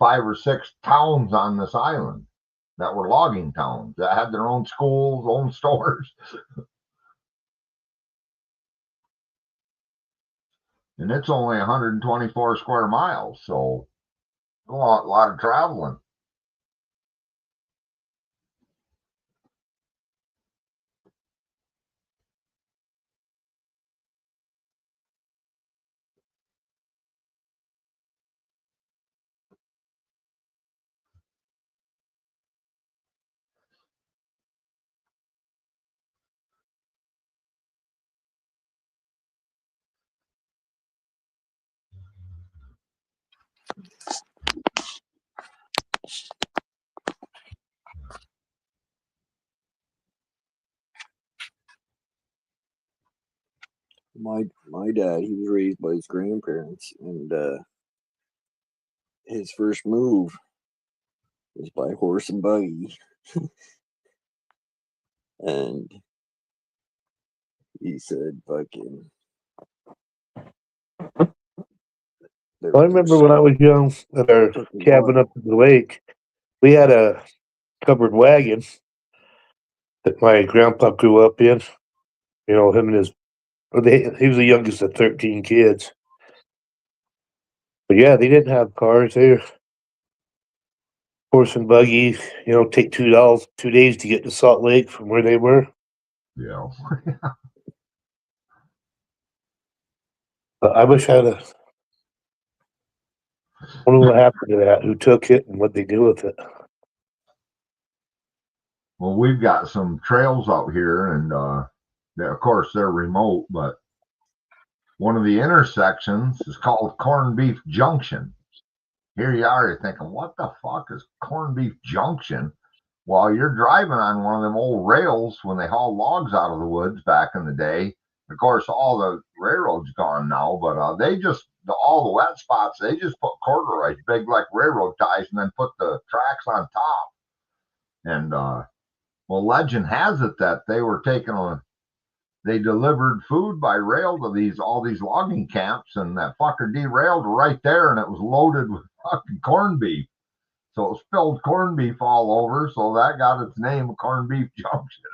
5 or 6 towns on this island that were logging towns that had their own schools, own stores. And it's only 124 square miles, so a lot of traveling. My dad, he was raised by his grandparents, and his first move was by horse and buggy. And he said, fucking. I remember when I was young at our cabin up in the lake, we had a covered wagon that my grandpa grew up in. You know, him and his, he was the youngest of 13 kids. But yeah, they didn't have cars. They were horse and buggy, you know, take $2 days to get to Salt Lake from where they were. Yeah. I wish I had a. I wonder what happened to that, who took it and what they do with it. Well, we've got some trails out here, and of course they're remote, but one of the intersections is called Corned Beef Junction. Here you are, you're thinking, what the fuck is Corned Beef Junction? Well, you're driving on one of them old rails when they hauled logs out of the woods back in the day. Of course, all the railroad's gone now, but they just, all the wet spots, they just put corduroys, big like railroad ties, and then put the tracks on top. And, well, legend has it that they were they delivered food by rail to all these logging camps, and that fucker derailed right there, and it was loaded with fucking corned beef. So it spilled corned beef all over, so that got its name, Corned Beef Junction.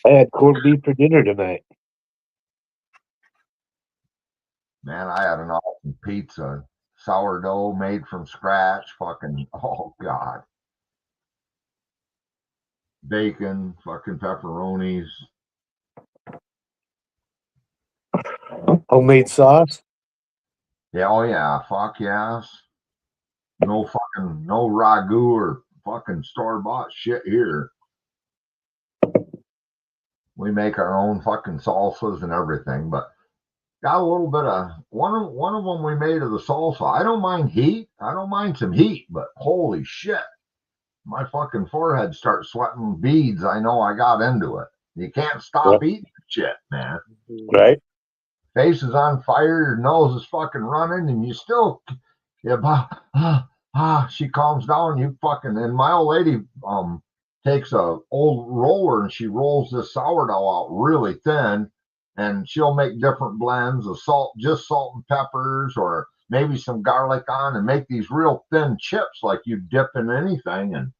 I had corned beef for dinner tonight. Man, I had an awesome pizza, sourdough made from scratch, fucking, oh God. Bacon, fucking pepperonis. Homemade sauce? Yeah, oh yeah, fuck yes. No ragu or fucking store-bought shit here. We make our own fucking salsas and everything, but got a little bit of one of them we made of the salsa. I don't mind heat. I don't mind some heat, but holy shit. My fucking forehead starts sweating beads. I know I got into it. You can't stop eating shit, man. Right. Face is on fire, your nose is fucking running, and you still, she calms down, you fucking, and my old lady takes a old roller and she rolls this sourdough out really thin, and she'll make different blends of salt, just salt and peppers, or maybe some garlic on, and make these real thin chips like you dip in anything. And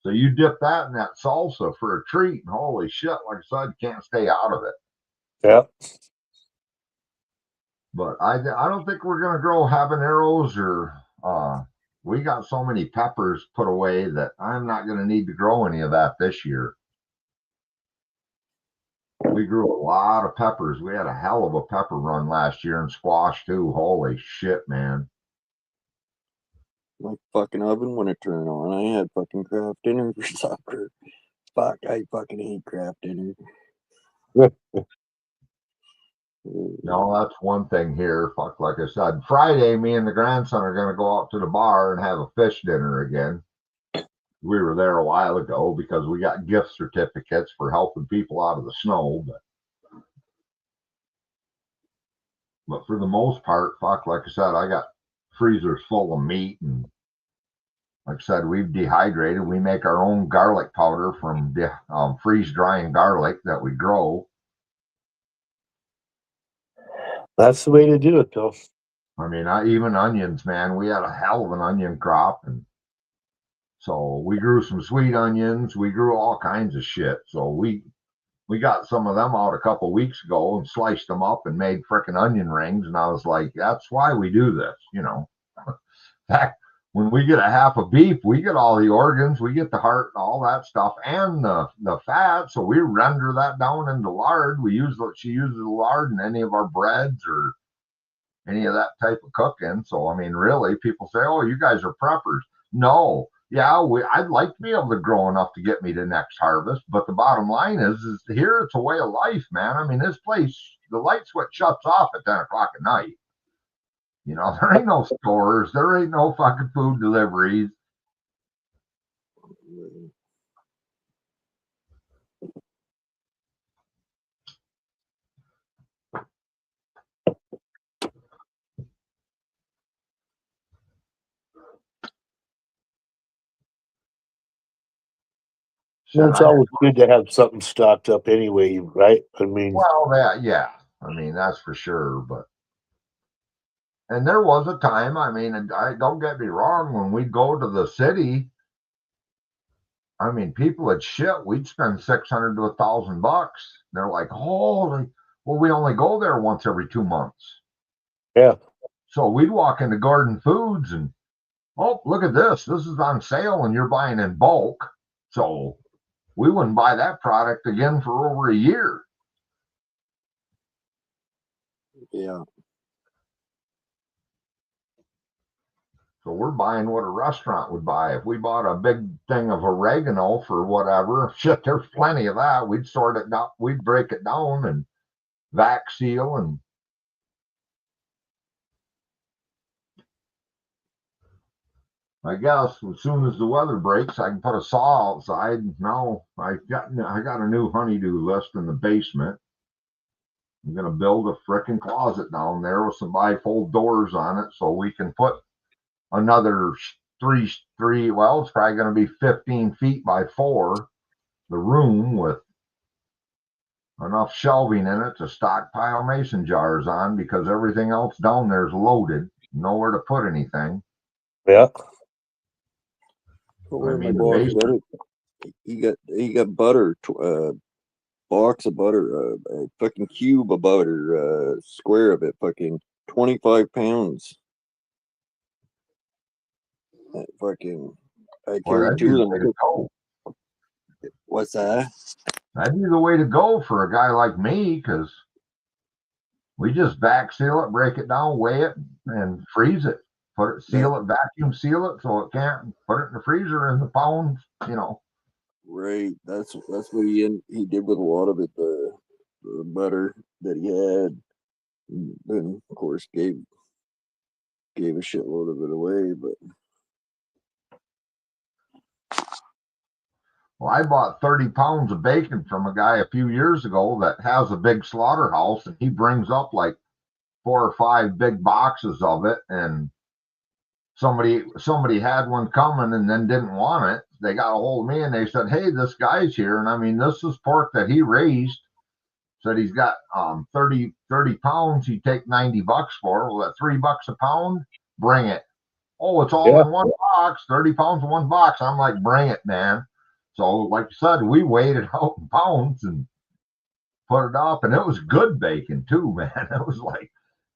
so you dip that in that salsa for a treat, and holy shit, like I said, you can't stay out of it. Yeah. But I don't think we're going to grow habaneros, or we got so many peppers put away that I'm not going to need to grow any of that this year. We grew a lot of peppers. We had a hell of a pepper run last year, and squash too. Holy shit, man. My fucking oven wouldn't turn on. I had fucking Kraft dinner for supper. Fuck, I fucking hate Kraft dinner. No, that's one thing here. Fuck, like I said, Friday, me and the grandson are going to go out to the bar and have a fish dinner again. We were there a while ago because we got gift certificates for helping people out of the snow. But for the most part, fuck, like I said, I got freezers full of meat, and like I said, we've dehydrated. We make our own garlic powder from freeze drying garlic that we grow. That's the way to do it, though. I mean, even onions, man. We had a hell of an onion crop, and so we grew some sweet onions. We grew all kinds of shit. So we got some of them out a couple of weeks ago and sliced them up and made frickin' onion rings. And I was like, that's why we do this, you know. Back when we get a half a beef, we get all the organs, we get the heart, all that stuff, and the fat. So we render that down into lard. She uses the lard in any of our breads or any of that type of cooking. So I mean, really, people say, "Oh, you guys are preppers." No, yeah, I'd like to be able to grow enough to get me to next harvest, but the bottom line is here it's a way of life, man. I mean, this place the light switch shuts off at 10 o'clock at night. You know, there ain't no stores, there ain't no fucking food deliveries. It's always good to have something stocked up anyway, right? I mean, Well, that, yeah. I mean, that's for sure. But, and there was a time, I mean, and I don't get me wrong, when we'd go to the city, I mean, people would shit. We'd spend $600 to $1,000. They're like, holy, well, we only go there once every 2 months. yeah. So we'd walk into Garden Foods and, oh, look at this. This is on sale and you're buying in bulk. So we wouldn't buy that product again for over a year. Yeah. So we're buying what a restaurant would buy. If we bought a big thing of oregano for whatever, shit, there's plenty of that. We'd sort it down, we'd break it down and vac seal, and I guess as soon as the weather breaks, I can put a saw outside. Now I got a new honeydew list in the basement. I'm gonna build a frickin' closet down there with some bifold doors on it, so we can put another three. Well, it's probably gonna be 15 feet by 4. The room with enough shelving in it to stockpile mason jars on, because everything else down there is loaded. Nowhere to put anything. Yeah. I mean, butter. He got butter, box of butter, a fucking cube of butter, square of it, fucking 25 pounds. Fucking, I carried 2 of them. What's that? That'd be the way to go for a guy like me, because we just vac seal it, break it down, weigh it, and freeze it. Put it, seal it, vacuum seal it, so it can't. Put it in the freezer in the pounds, you know. Right. That's what he did with a lot of it. The butter that he had, and then of course gave a shitload of it away. But well, I bought 30 pounds of bacon from a guy a few years ago that has a big slaughterhouse, and he brings up like 4 or 5 big boxes of it, and somebody had one coming and then didn't want it. They got a hold of me and they said, hey, this guy's here. And I mean, this is pork that he raised. Said he's got 30 pounds. He'd take $90 for. Well, at $3 a pound, bring it. Oh, it's all in one box, 30 pounds in one box. I'm like, bring it, man. So like you said, we weighed it out in pounds and put it up, and it was good bacon too, man. It was like,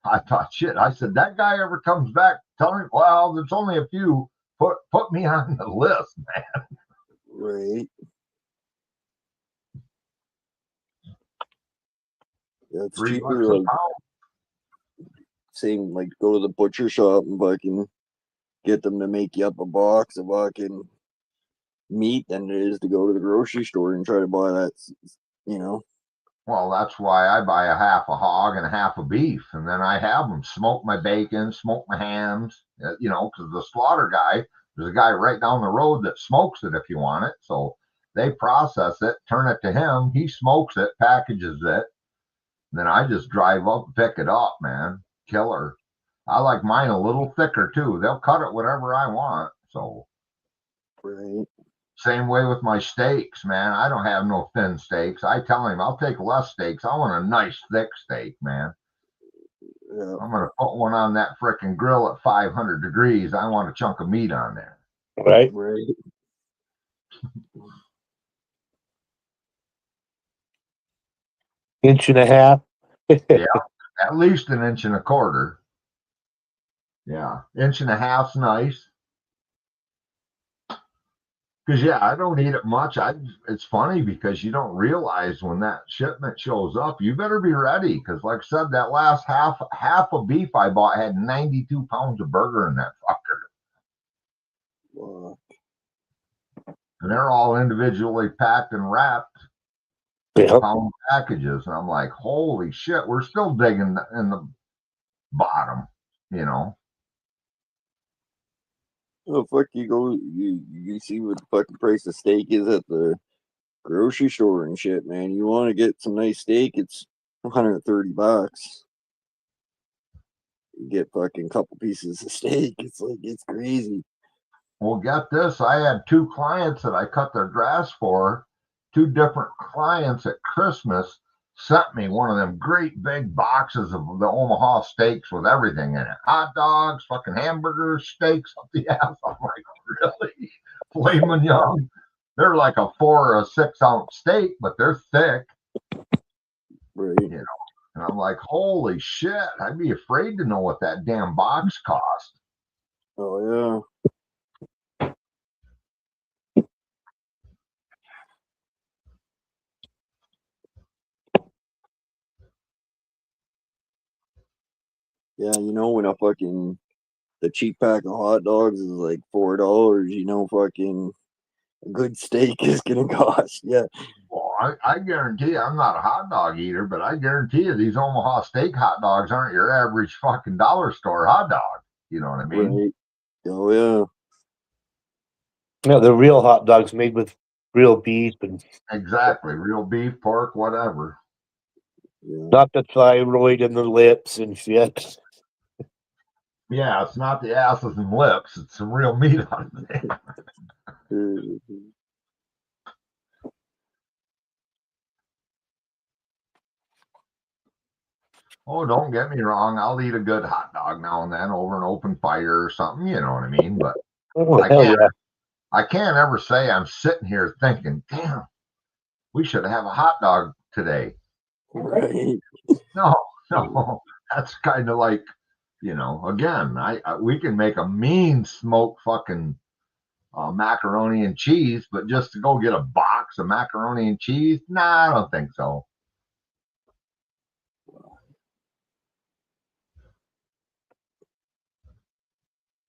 I thought, shit. I said, that guy ever comes back, tell him, well, there's only a few. Put me on the list, man. right. Yeah, it's $3 cheaper. a Like, pound. same, like go to the butcher shop and fucking get them to make you up a box of fucking meat than it is to go to the grocery store and try to buy that, you know. Well, that's why I buy a half a hog and a half a beef, and then I have them smoke my bacon, smoke my hams, you know, because the slaughter guy, there's a guy right down the road that smokes it if you want it. So they process it, turn it to him, he smokes it, packages it, then I just drive up and pick it up, man. Killer. I like mine a little thicker too. They'll cut it whatever I want. So right. Same way with my steaks, man. I don't have no thin steaks. I tell him I'll take less steaks. I want a nice thick steak, man. Yeah. I'm gonna put one on that frickin' grill at 500 degrees. I want a chunk of meat on there. Right. Right. Inch and a half. Yeah, at least 1.25 inches. Yeah, 1.5 inches nice. Because yeah, I don't eat it much. It's funny because you don't realize when that shipment shows up, you better be ready. Because like I said, that last half of beef I bought had 92 pounds of burger in that fucker. Wow. And they're all individually packed and wrapped. Yeah. pound packages. And I'm like, holy shit, we're still digging in the bottom, you know. Oh fuck! You see what the fucking price of steak is at the grocery store and shit, man. You want to get some nice steak? It's $130. You get fucking couple pieces of steak. It's like it's crazy. Well, get this. I had 2 clients that I cut their grass for. 2 different clients at Christmas sent me one of them great big boxes of the Omaha steaks with everything in it. Hot dogs, fucking hamburgers, steaks up the ass. I'm like, really? Filet mignon. They're like a 4 or a 6 ounce steak, but they're thick. Right. You know. And I'm like, holy shit. I'd be afraid to know what that damn box cost. Oh yeah. Yeah, you know when the cheap pack of hot dogs is like $4, you know fucking a good steak is gonna cost. Yeah. Well, I guarantee you, I'm not a hot dog eater, but I guarantee you these Omaha steak hot dogs aren't your average fucking dollar store hot dog. You know what I mean? Right. Oh yeah. Yeah, they're real hot dogs made with real beef and Exactly. Real beef, pork, whatever. Yeah. not the thyroid and the lips and shit. Yeah, it's not the asses and lips. It's some real meat on it. Oh, don't get me wrong. I'll eat a good hot dog now and then over an open fire or something. You know what I mean? But Oh, I hell can't. yeah. I can't ever say I'm sitting here thinking, "Damn, we should have a hot dog today." Right. No, that's kind of like, you know. Again, we can make a mean smoked fucking macaroni and cheese, but just to go get a box of macaroni and cheese, nah, I don't think so.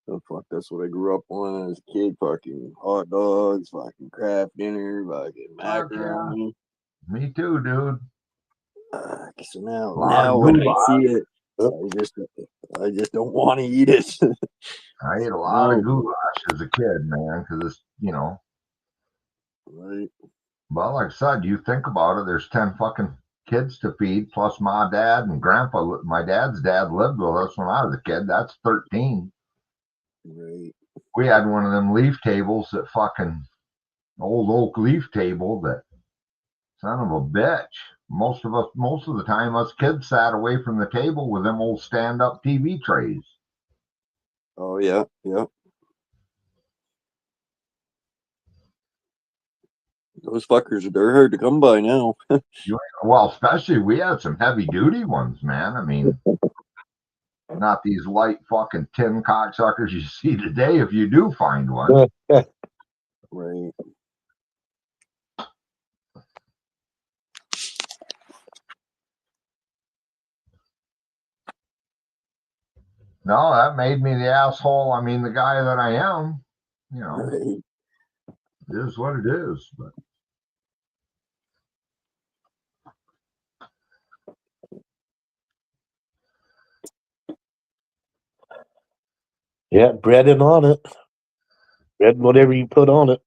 Oh fuck, that's what I grew up on as a kid. Fucking hot dogs, fucking Kraft dinner, fucking Fuck yeah. macaroni. Me too, dude. So A now lot of when I goulash. see it, I just don't want to eat it. I ate a lot No. of goulash as a kid, man, because it's, you know. Right. Well, like I said, you think about it, there's 10 fucking kids to feed, plus my dad and grandpa. My dad's dad lived with us when I was a kid. That's 13. Right. We had one of them leaf tables that fucking old oak leaf table that son of a bitch. Most of the time, us kids sat away from the table with them old stand-up TV trays. Oh yeah, yeah. Those fuckers, they're hard to come by now. Well, especially we had some heavy-duty ones, man. I mean, not these light fucking tin cocksuckers you see today. If you do find one, Right. no, that made me the asshole. I mean, the guy that I am. You know, Right. it is what it is. But Yeah, bread and on it. Bread and whatever you put on it.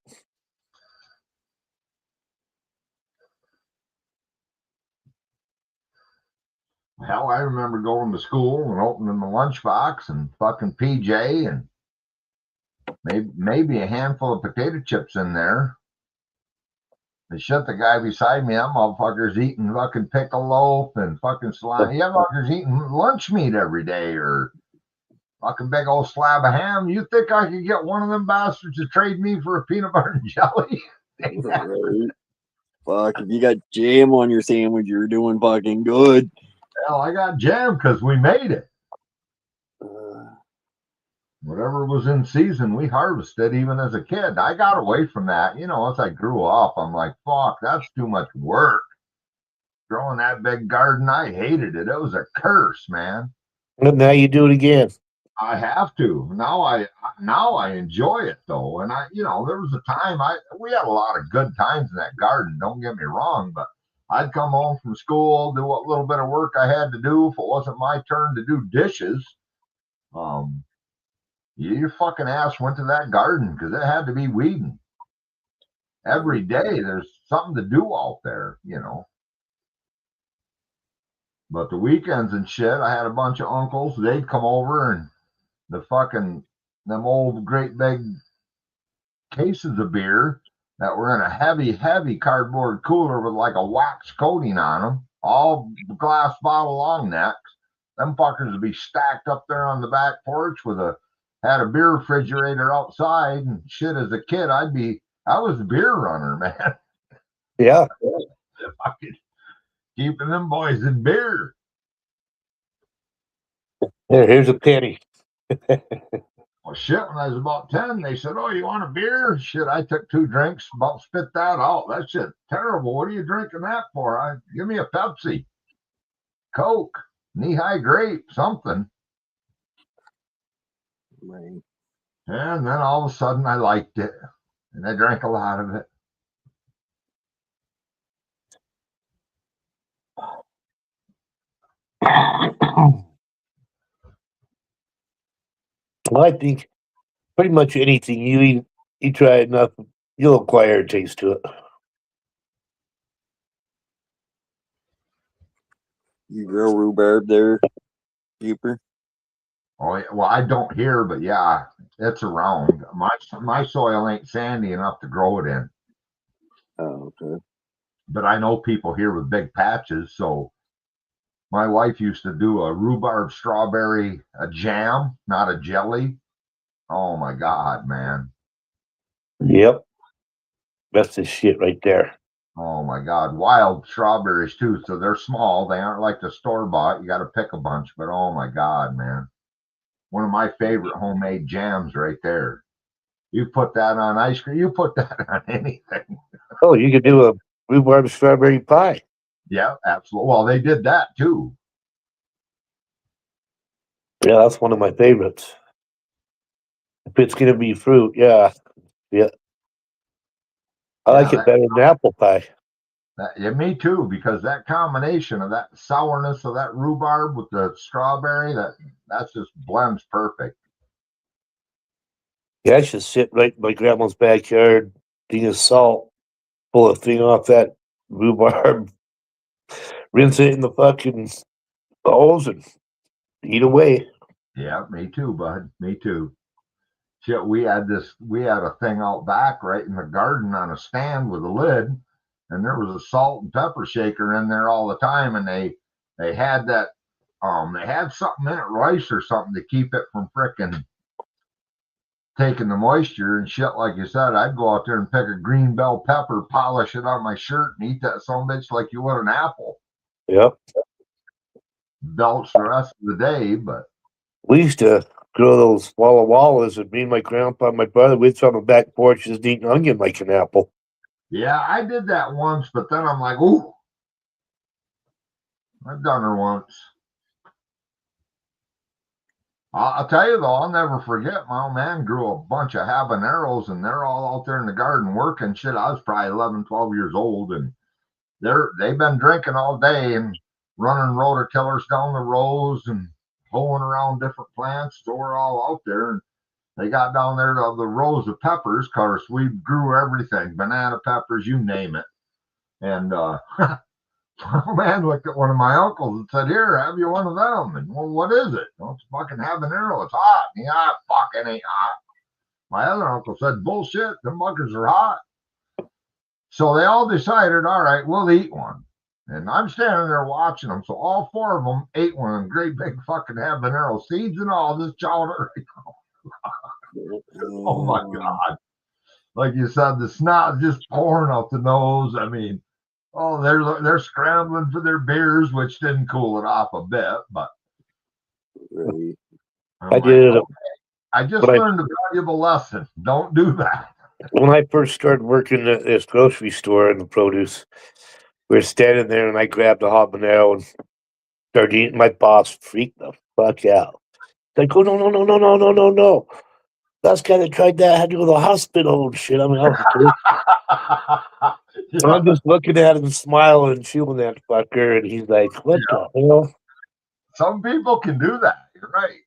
hell, I remember going to school and opening the lunchbox and fucking PJ and maybe a handful of potato chips in there. They shut the guy beside me. That motherfucker's eating fucking pickle loaf and fucking salami. Yeah, motherfucker's eating lunch meat every day or fucking big old slab of ham. You think I could get one of them bastards to trade me for a peanut butter and jelly? Right. Fuck, if you got jam on your sandwich, you're doing fucking good. Hell, I got jam because we made it. Whatever was in season, we harvested even as a kid. I got away from that. You know, as I grew up, I'm like, fuck, that's too much work. Growing that big garden, I hated it. It was a curse, man. But now you do it again. I have to. Now I enjoy it though. And there was a time we had a lot of good times in that garden, don't get me wrong, but I'd come home from school, do what little bit of work I had to do. If it wasn't my turn to do dishes, your fucking ass went to that garden because it had to be weeding. Every day there's something to do out there, you know. But the weekends and shit, I had a bunch of uncles. They'd come over and them old great big cases of beer that were in a heavy, heavy cardboard cooler with like a wax coating on them, all glass bottle long necks. Them fuckers would be stacked up there on the back porch had a beer refrigerator outside and shit. As a kid, I was the beer runner, man. Yeah. Fucking keeping them boys in beer. Here's a penny. Well, shit, when I was about 10, they said, "Oh, you want a beer?" Shit, I took 2 drinks, about spit that out. That shit terrible. What are you drinking that for? Give me a Pepsi, Coke, knee-high grape, something. Right. And then all of a sudden I liked it, and I drank a lot of it. Well, I think pretty much anything you eat, you try enough, you'll acquire a taste to it. You grow rhubarb there, Keeper? Oh, yeah, well, I don't here, but yeah, it's around. My soil ain't sandy enough to grow it in. Oh, okay. But I know people here with big patches. So my wife used to do a rhubarb strawberry jam, not a jelly. Oh my God, man. Yep. That's the shit right there. Oh my God. Wild strawberries too. So they're small. They aren't like the store bought. You got to pick a bunch, but oh my God, man. One of my favorite homemade jams right there. You put that on ice cream. You put that on anything. Oh, you could do a rhubarb strawberry pie. Yeah, absolutely. Well, they did that too. Yeah, that's one of my favorites. If it's gonna be fruit, yeah. I like it better than apple pie. Yeah, me too, because that combination of that sourness of that rhubarb with the strawberry, that's just blends perfect. Yeah, I should sit right in my grandma's backyard, thing of salt, pull a thing off that rhubarb, rinse it in the fucking bowls, and eat away. Yeah, me too, bud. Me too. Shit, we had a thing out back right in the garden on a stand with a lid, and there was a salt and pepper shaker in there all the time, and they had that they had something in it, rice or something, to keep it from frickin' taking the moisture and shit. Like you said, I'd go out there and pick a green bell pepper, polish it on my shirt, and eat that son of a bitch like you would an apple. Yep. Belch the rest of the day, but we used to grow those Walla Wallas, and me and my grandpa and my brother, we'd sit on the back porch just eating onion like an apple. Yeah, I did that once, but then I'm like, ooh, I've done her once. I'll tell you though, I'll never forget, my old man grew a bunch of habaneros, and they're all out there in the garden working. Shit, I was probably 11, 12 years old, and they've been drinking all day and running rototillers down the rows and hoeing around different plants. So we're all out there, and they got down there to the rows of peppers. Of course, we grew everything, banana peppers, you name it. And my man looked at one of my uncles and said, "Here, have you one of them?" And, well, what is it? "Well, it's fucking habanero. It's hot." And yeah, fucking ain't hot. My other uncle said, "Bullshit, them buggers are hot." So they all decided, all right, we'll eat one. And I'm standing there watching them. So all 4 of them ate one of them great big fucking habanero, seeds and all, just chowed it. Oh my God. Like you said, the snot just pouring out the nose. I mean, oh, they're scrambling for their beers, which didn't cool it off a bit, but I did it. I just learned a valuable lesson. Don't do that. When I first started working at this grocery store in the produce, we were standing there, and I grabbed a habanero and started eating. My boss freaked the fuck out. Like, oh, no. Last guy that tried that had to go to the hospital and shit. I mean, I'm just looking at him smiling and chewing that fucker, and he's like, "What the hell?" Some people can do that. You're right.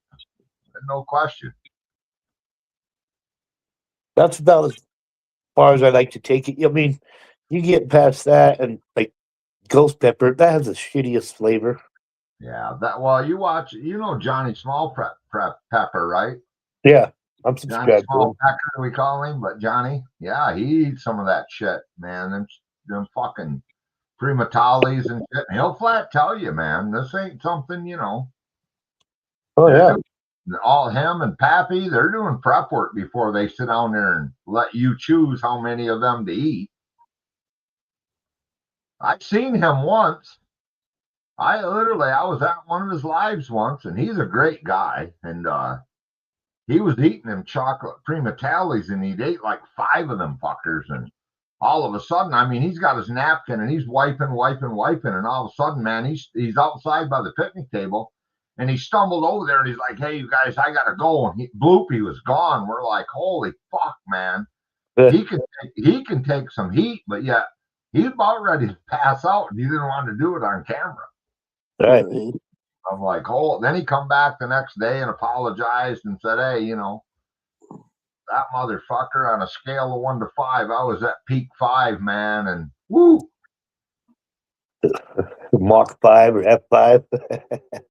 No question. That's about as far as I like to take it. I mean, you get past that, and like ghost pepper, that has the shittiest flavor. Yeah, that well, you watch, you know Johnny Small Pepper, right? Yeah, I'm Johnny subscribed to Small him. Pepper, we call him, but Johnny, yeah, he eats some of that shit, man. Them fucking primatalis and shit. He'll flat tell you, man, this ain't something, you know. Oh yeah, All him and Pappy, they're doing prep work before they sit down there and let you choose how many of them to eat. I've seen him once. I was at one of his lives once, and he's a great guy. And he was eating them chocolate primatalis, and he'd ate like 5 of them fuckers. And all of a sudden, I mean, he's got his napkin and he's wiping, and all of a sudden, man, he's outside by the picnic table, and he stumbled over there, and he's like, "Hey, you guys, I gotta go." And he was gone. We're like, "Holy fuck, man!" He can take some heat, but yet he's about ready to pass out, and he didn't want to do it on camera. right. I'm like, oh, then he come back the next day and apologized and said, "Hey, you know, that motherfucker on a scale of 1 to 5, I was at peak 5, man." And woo, Mach 5 or F5.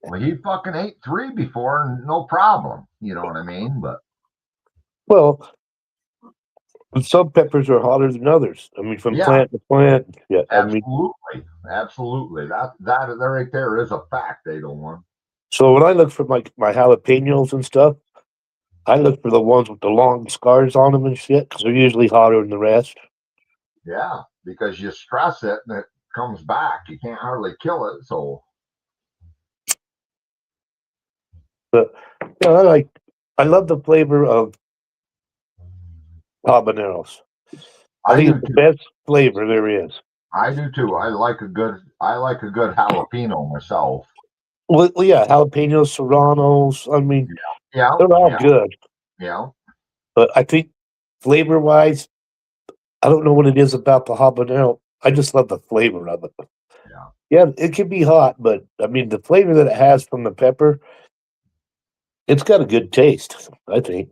well, he fucking ate 3 before and no problem. You know what I mean? But Well, some peppers are hotter than others. I mean, from yeah, plant to plant. Yeah, I mean, absolutely. That right there is a fact, 801. so when I look for my jalapenos and stuff, I look for the ones with the long scars on them and shit because they're usually hotter than the rest. Yeah, because you stress it and it comes back. You can't hardly kill it. So, But yeah, I love the flavor of habaneros. I think it's the best flavor there is. I do too. I like a good jalapeno myself. Well, yeah, jalapenos, serranos. I mean, Yeah, they're all good. Yeah. But I think flavor wise, I don't know what it is about the habanero. I just love the flavor of it. Yeah, it can be hot, but I mean the flavor that it has from the pepper, it's got a good taste, I think.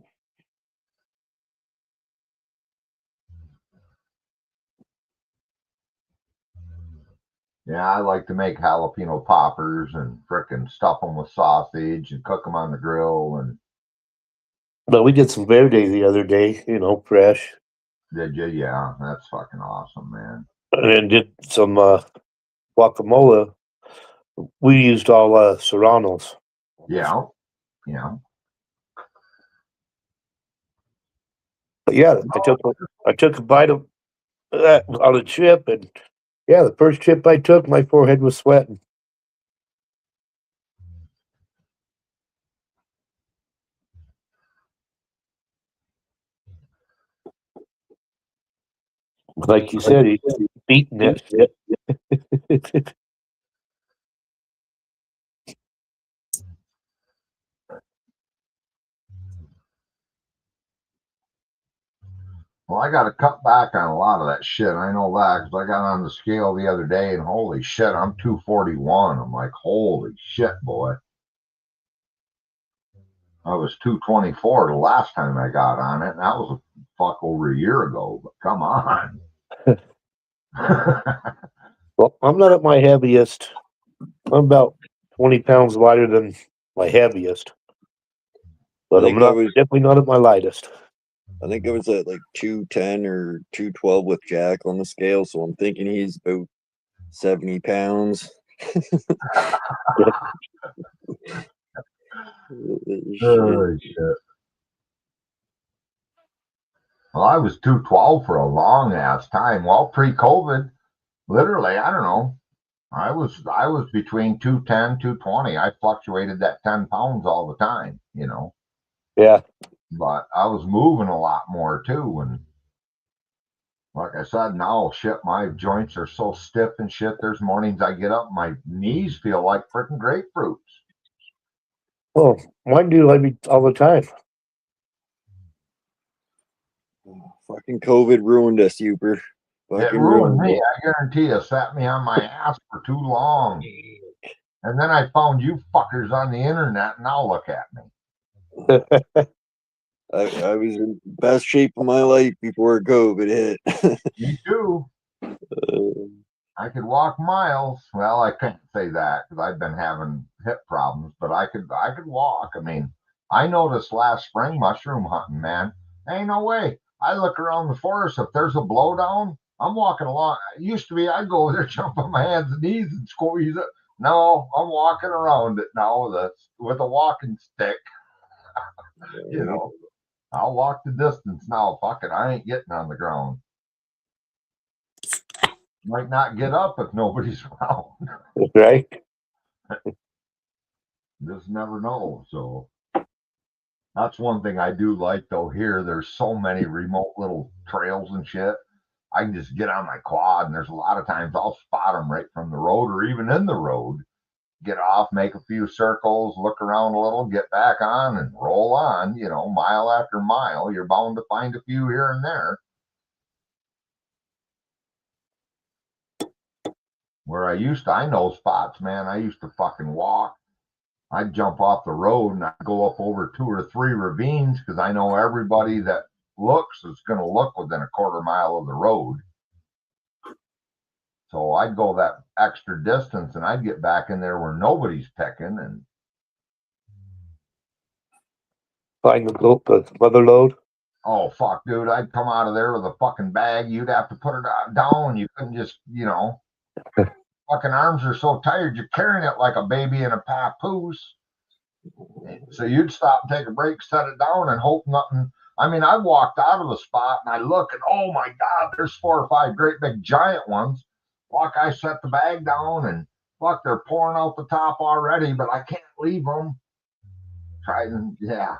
Yeah, I like to make jalapeno poppers and frickin' stuff them with sausage and cook them on the grill. And But we did some verde the other day, fresh. did you? Yeah, that's fucking awesome, man. And then did some guacamole. We used all serranos. Yeah. But yeah, I took a bite of that on a chip, and yeah, the first chip I took, my forehead was sweating. Like you said, he's beating that shit. Well, I got to cut back on a lot of that shit. I know that because I got on the scale the other day, and holy shit, I'm 241. I'm like, holy shit, boy. I was 224 the last time I got on it, and that was a fuck over a year ago. But come on. Well, I'm not at my heaviest. I'm about 20 pounds lighter than my heaviest. But I'm definitely not at my lightest. I think it was at like 210 or 212 with Jack on the scale, so I'm thinking he's about 70 pounds. Oh, shit. Well, I was 212 for a long ass time. Well, pre-COVID, literally, I don't know. I was between 210, 220. I fluctuated that 10 pounds all the time, Yeah. But I was moving a lot more too. And like I said, now shit, my joints are so stiff and shit. There's mornings I get up, my knees feel like freaking grapefruits. Well, mine do all the time. Fucking COVID ruined us, Uber. Fucking ruined ruined me. it. I guarantee you, set me on my ass for too long. And then I found you fuckers on the internet, and now look at me. I was in the best shape of my life before COVID hit. Me too. I could walk miles. Well, I can't say that because I've been having hip problems, but I could walk. I mean, I noticed last spring mushroom hunting, man. Ain't no way. I look around the forest. If there's a blowdown, I'm walking along. It used to be I'd go over there, jump on my hands and knees and squeeze it. No, I'm walking around it now with a walking stick. You know, I'll walk the distance now. Fuck it, I ain't getting on the ground. Might not get up if nobody's around. Right? Just never know. So that's one thing I do like though. Here, there's so many remote little trails and shit. I can just get on my quad, and there's a lot of times I'll spot them right from the road or even in the road. Get off, make a few circles, look around a little, get back on, and roll on. You know, mile after mile, you're bound to find a few here and there. Where I know spots, man. I used to fucking walk. I'd jump off the road and I'd go up over 2 or 3 ravines because I know everybody that looks is going to look within a quarter mile of the road. So I'd go that extra distance and I'd get back in there where nobody's picking and Find the mother load. oh fuck, dude! I'd come out of there with a fucking bag. You'd have to put it down. You couldn't just, fucking arms are so tired. You're carrying it like a baby in a papoose. So you'd stop and take a break, set it down, and hope nothing. I mean, I walked out of a spot and I look and oh my god, there's 4 or 5 great big giant ones. Fuck, I set the bag down and fuck, they're pouring out the top already, but I can't leave them. Yeah.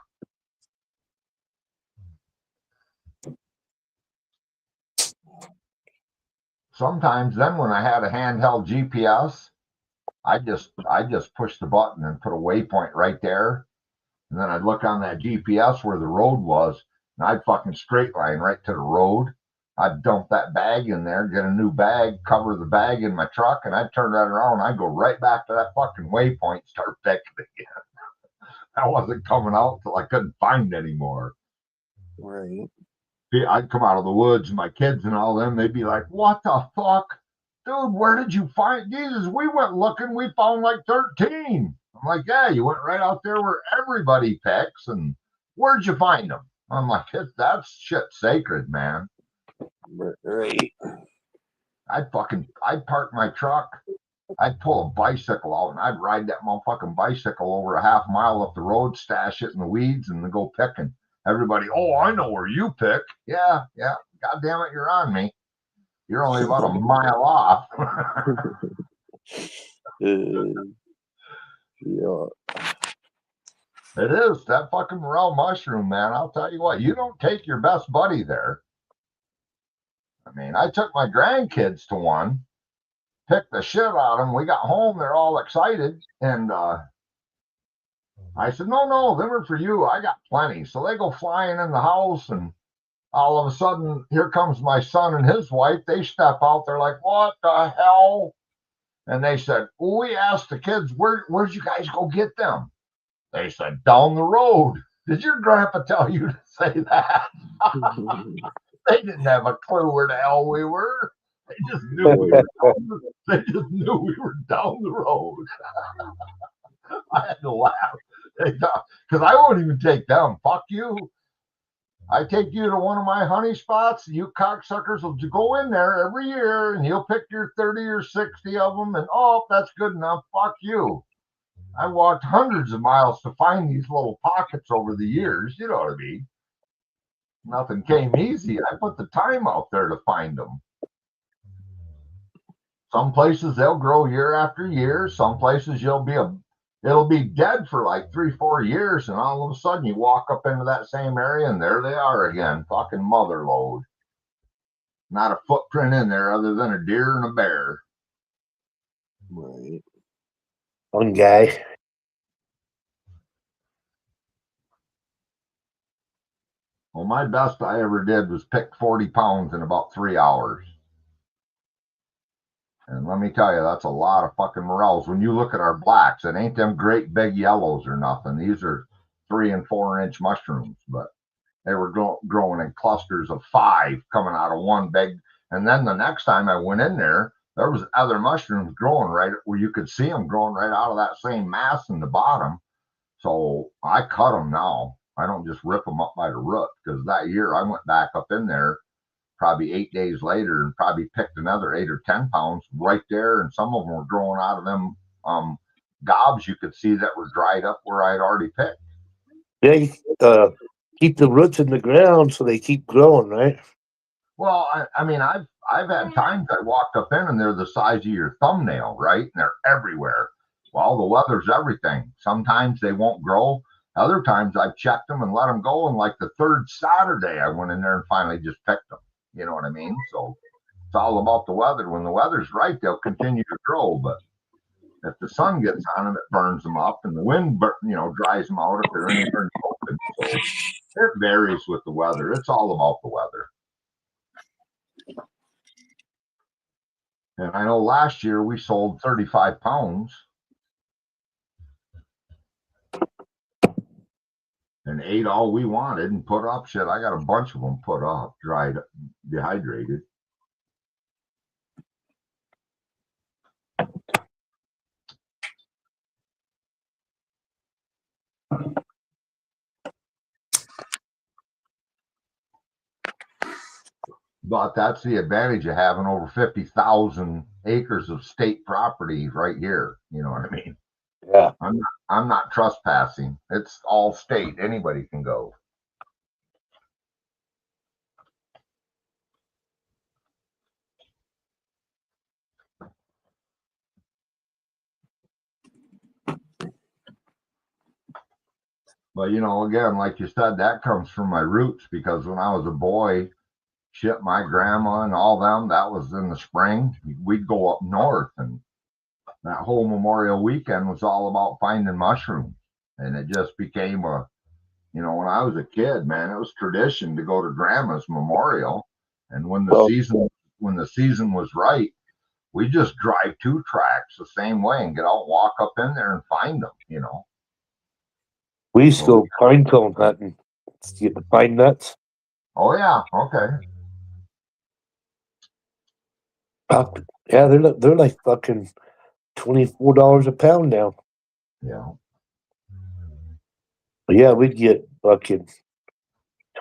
Sometimes then when I had a handheld GPS, I just pushed the button and put a waypoint right there. And then I'd look on that GPS where the road was, and I'd fucking straight line right to the road. I'd dump that bag in there, get a new bag, cover the bag in my truck, and I'd turn that around. I'd go right back to that fucking waypoint, start picking again. I wasn't coming out until I couldn't find anymore. Right. I'd come out of the woods, and my kids and all them, they'd be like, what the fuck? Dude, where did you find Jesus? We went looking, we found like 13. I'm like, yeah, you went right out there where everybody picks, and where'd you find them? I'm like, that's shit sacred, man. Right. I'd park my truck, I'd pull a bicycle out, and I'd ride that motherfucking bicycle over a half mile up the road, stash it in the weeds, and then go picking. Everybody, oh, I know where you pick. Yeah. God damn it, you're on me. You're only about a mile off. Yeah. It is that fucking morel mushroom, man. I'll tell you what, you don't take your best buddy there. I mean, I took my grandkids to one, picked the shit out of them. We got home, they're all excited, and I said, no, them are for you. I got plenty. So they go flying in the house, and all of a sudden, here comes my son and his wife. They step out. They're like, what the hell? And they said, well, we asked the kids, where'd you guys go get them? They said, down the road. Did your grandpa tell you to say that? They didn't have a clue where the hell we were. They just knew we were down the road. I had to laugh. Because I won't even take them. Fuck you. I take you to one of my honey spots. You cocksuckers will go in there every year and you'll pick your 30 or 60 of them. And oh, that's good enough. Fuck you. I walked hundreds of miles to find these little pockets over the years. You know what I mean? Nothing came easy. I put the time out there to find them. Some places they'll grow year after year. Some places it'll be dead for like 3-4 years, and all of a sudden you walk up into that same area and there they are again, fucking mother lode. Not a footprint in there other than a deer and a bear. Right. One guy. Well, my best I ever did was pick 40 pounds in about 3 hours. And let me tell you, that's a lot of fucking morels. When you look at our blacks, it ain't them great big yellows or nothing. These are 3 and 4 inch mushrooms, but they were growing in clusters of 5 coming out of one big. And then the next time I went in there was other mushrooms growing right where you could see them growing right out of that same mass in the bottom. So I cut them now. I don't just rip them up by the root, because that year I went back up in there probably 8 days later and probably picked another 8 or 10 pounds right there. And some of them were growing out of them gobs you could see that were dried up where I'd already picked. They keep the roots in the ground so they keep growing, right? Well, I mean, I've had times I walked up in and they're the size of your thumbnail, right? And they're everywhere. Well, the weather's everything. Sometimes they won't grow. Other times I've checked them and let them go. And like the 3rd Saturday, I went in there and finally just picked them. You know what I mean? So it's all about the weather. When the weather's right, they'll continue to grow. But if the sun gets on them, it burns them up, and the wind, dries them out if they're anywhere open. So it varies with the weather. It's all about the weather. And I know last year we sold 35 pounds and ate all we wanted and put up shit. I got a bunch of them put up, dried, dehydrated. But that's the advantage of having over 50,000 acres of state property right here. You know what I mean? Yeah. I'm not trespassing. It's all state. Anybody can go. But, again, like you said, that comes from my roots, because when I was a boy, shit, my grandma and all them, that was in the spring. We'd go up north, and that whole Memorial weekend was all about finding mushrooms. And it just became when I was a kid, man, it was tradition to go to grandma's memorial. And when the season was right, we just drive 2 tracks the same way and get out, walk up in there and find them, We used to go pine cone hunting to get the pine nuts. Oh yeah, okay. Yeah, they're like fucking $24 a pound now. Yeah. But yeah, we'd get fucking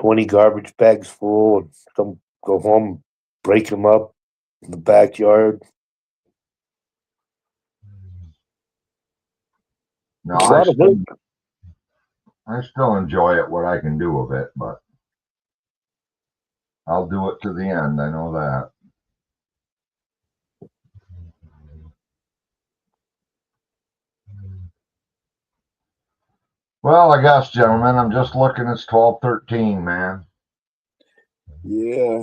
20 garbage bags full and go home, break them up in the backyard. No, It's a lot of work. I still enjoy it, what I can do with it, but I'll do it to the end. I know that. Well, I guess, gentlemen, I'm just looking. It's 12:13, man. Yeah,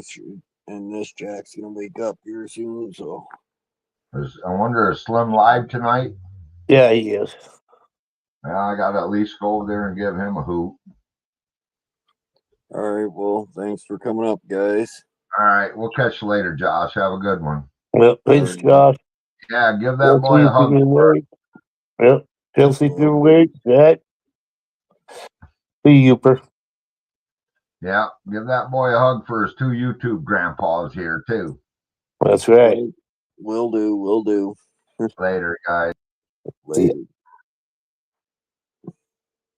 and this Jack's gonna wake up here soon, so. I wonder, is Slim live tonight? Yeah, he is. Yeah, I gotta at least go over there and give him a hoot. All right, well, thanks for coming up, guys. All right, we'll catch you later, Josh. Have a good one. Well, thanks, Josh. Yeah, give that boy a hug. Yep, Chelsea through weight, Jack. See you, per. Yeah, give that boy a hug for his 2 YouTube grandpas here, too. That's right. Will do. Later, guys. Later.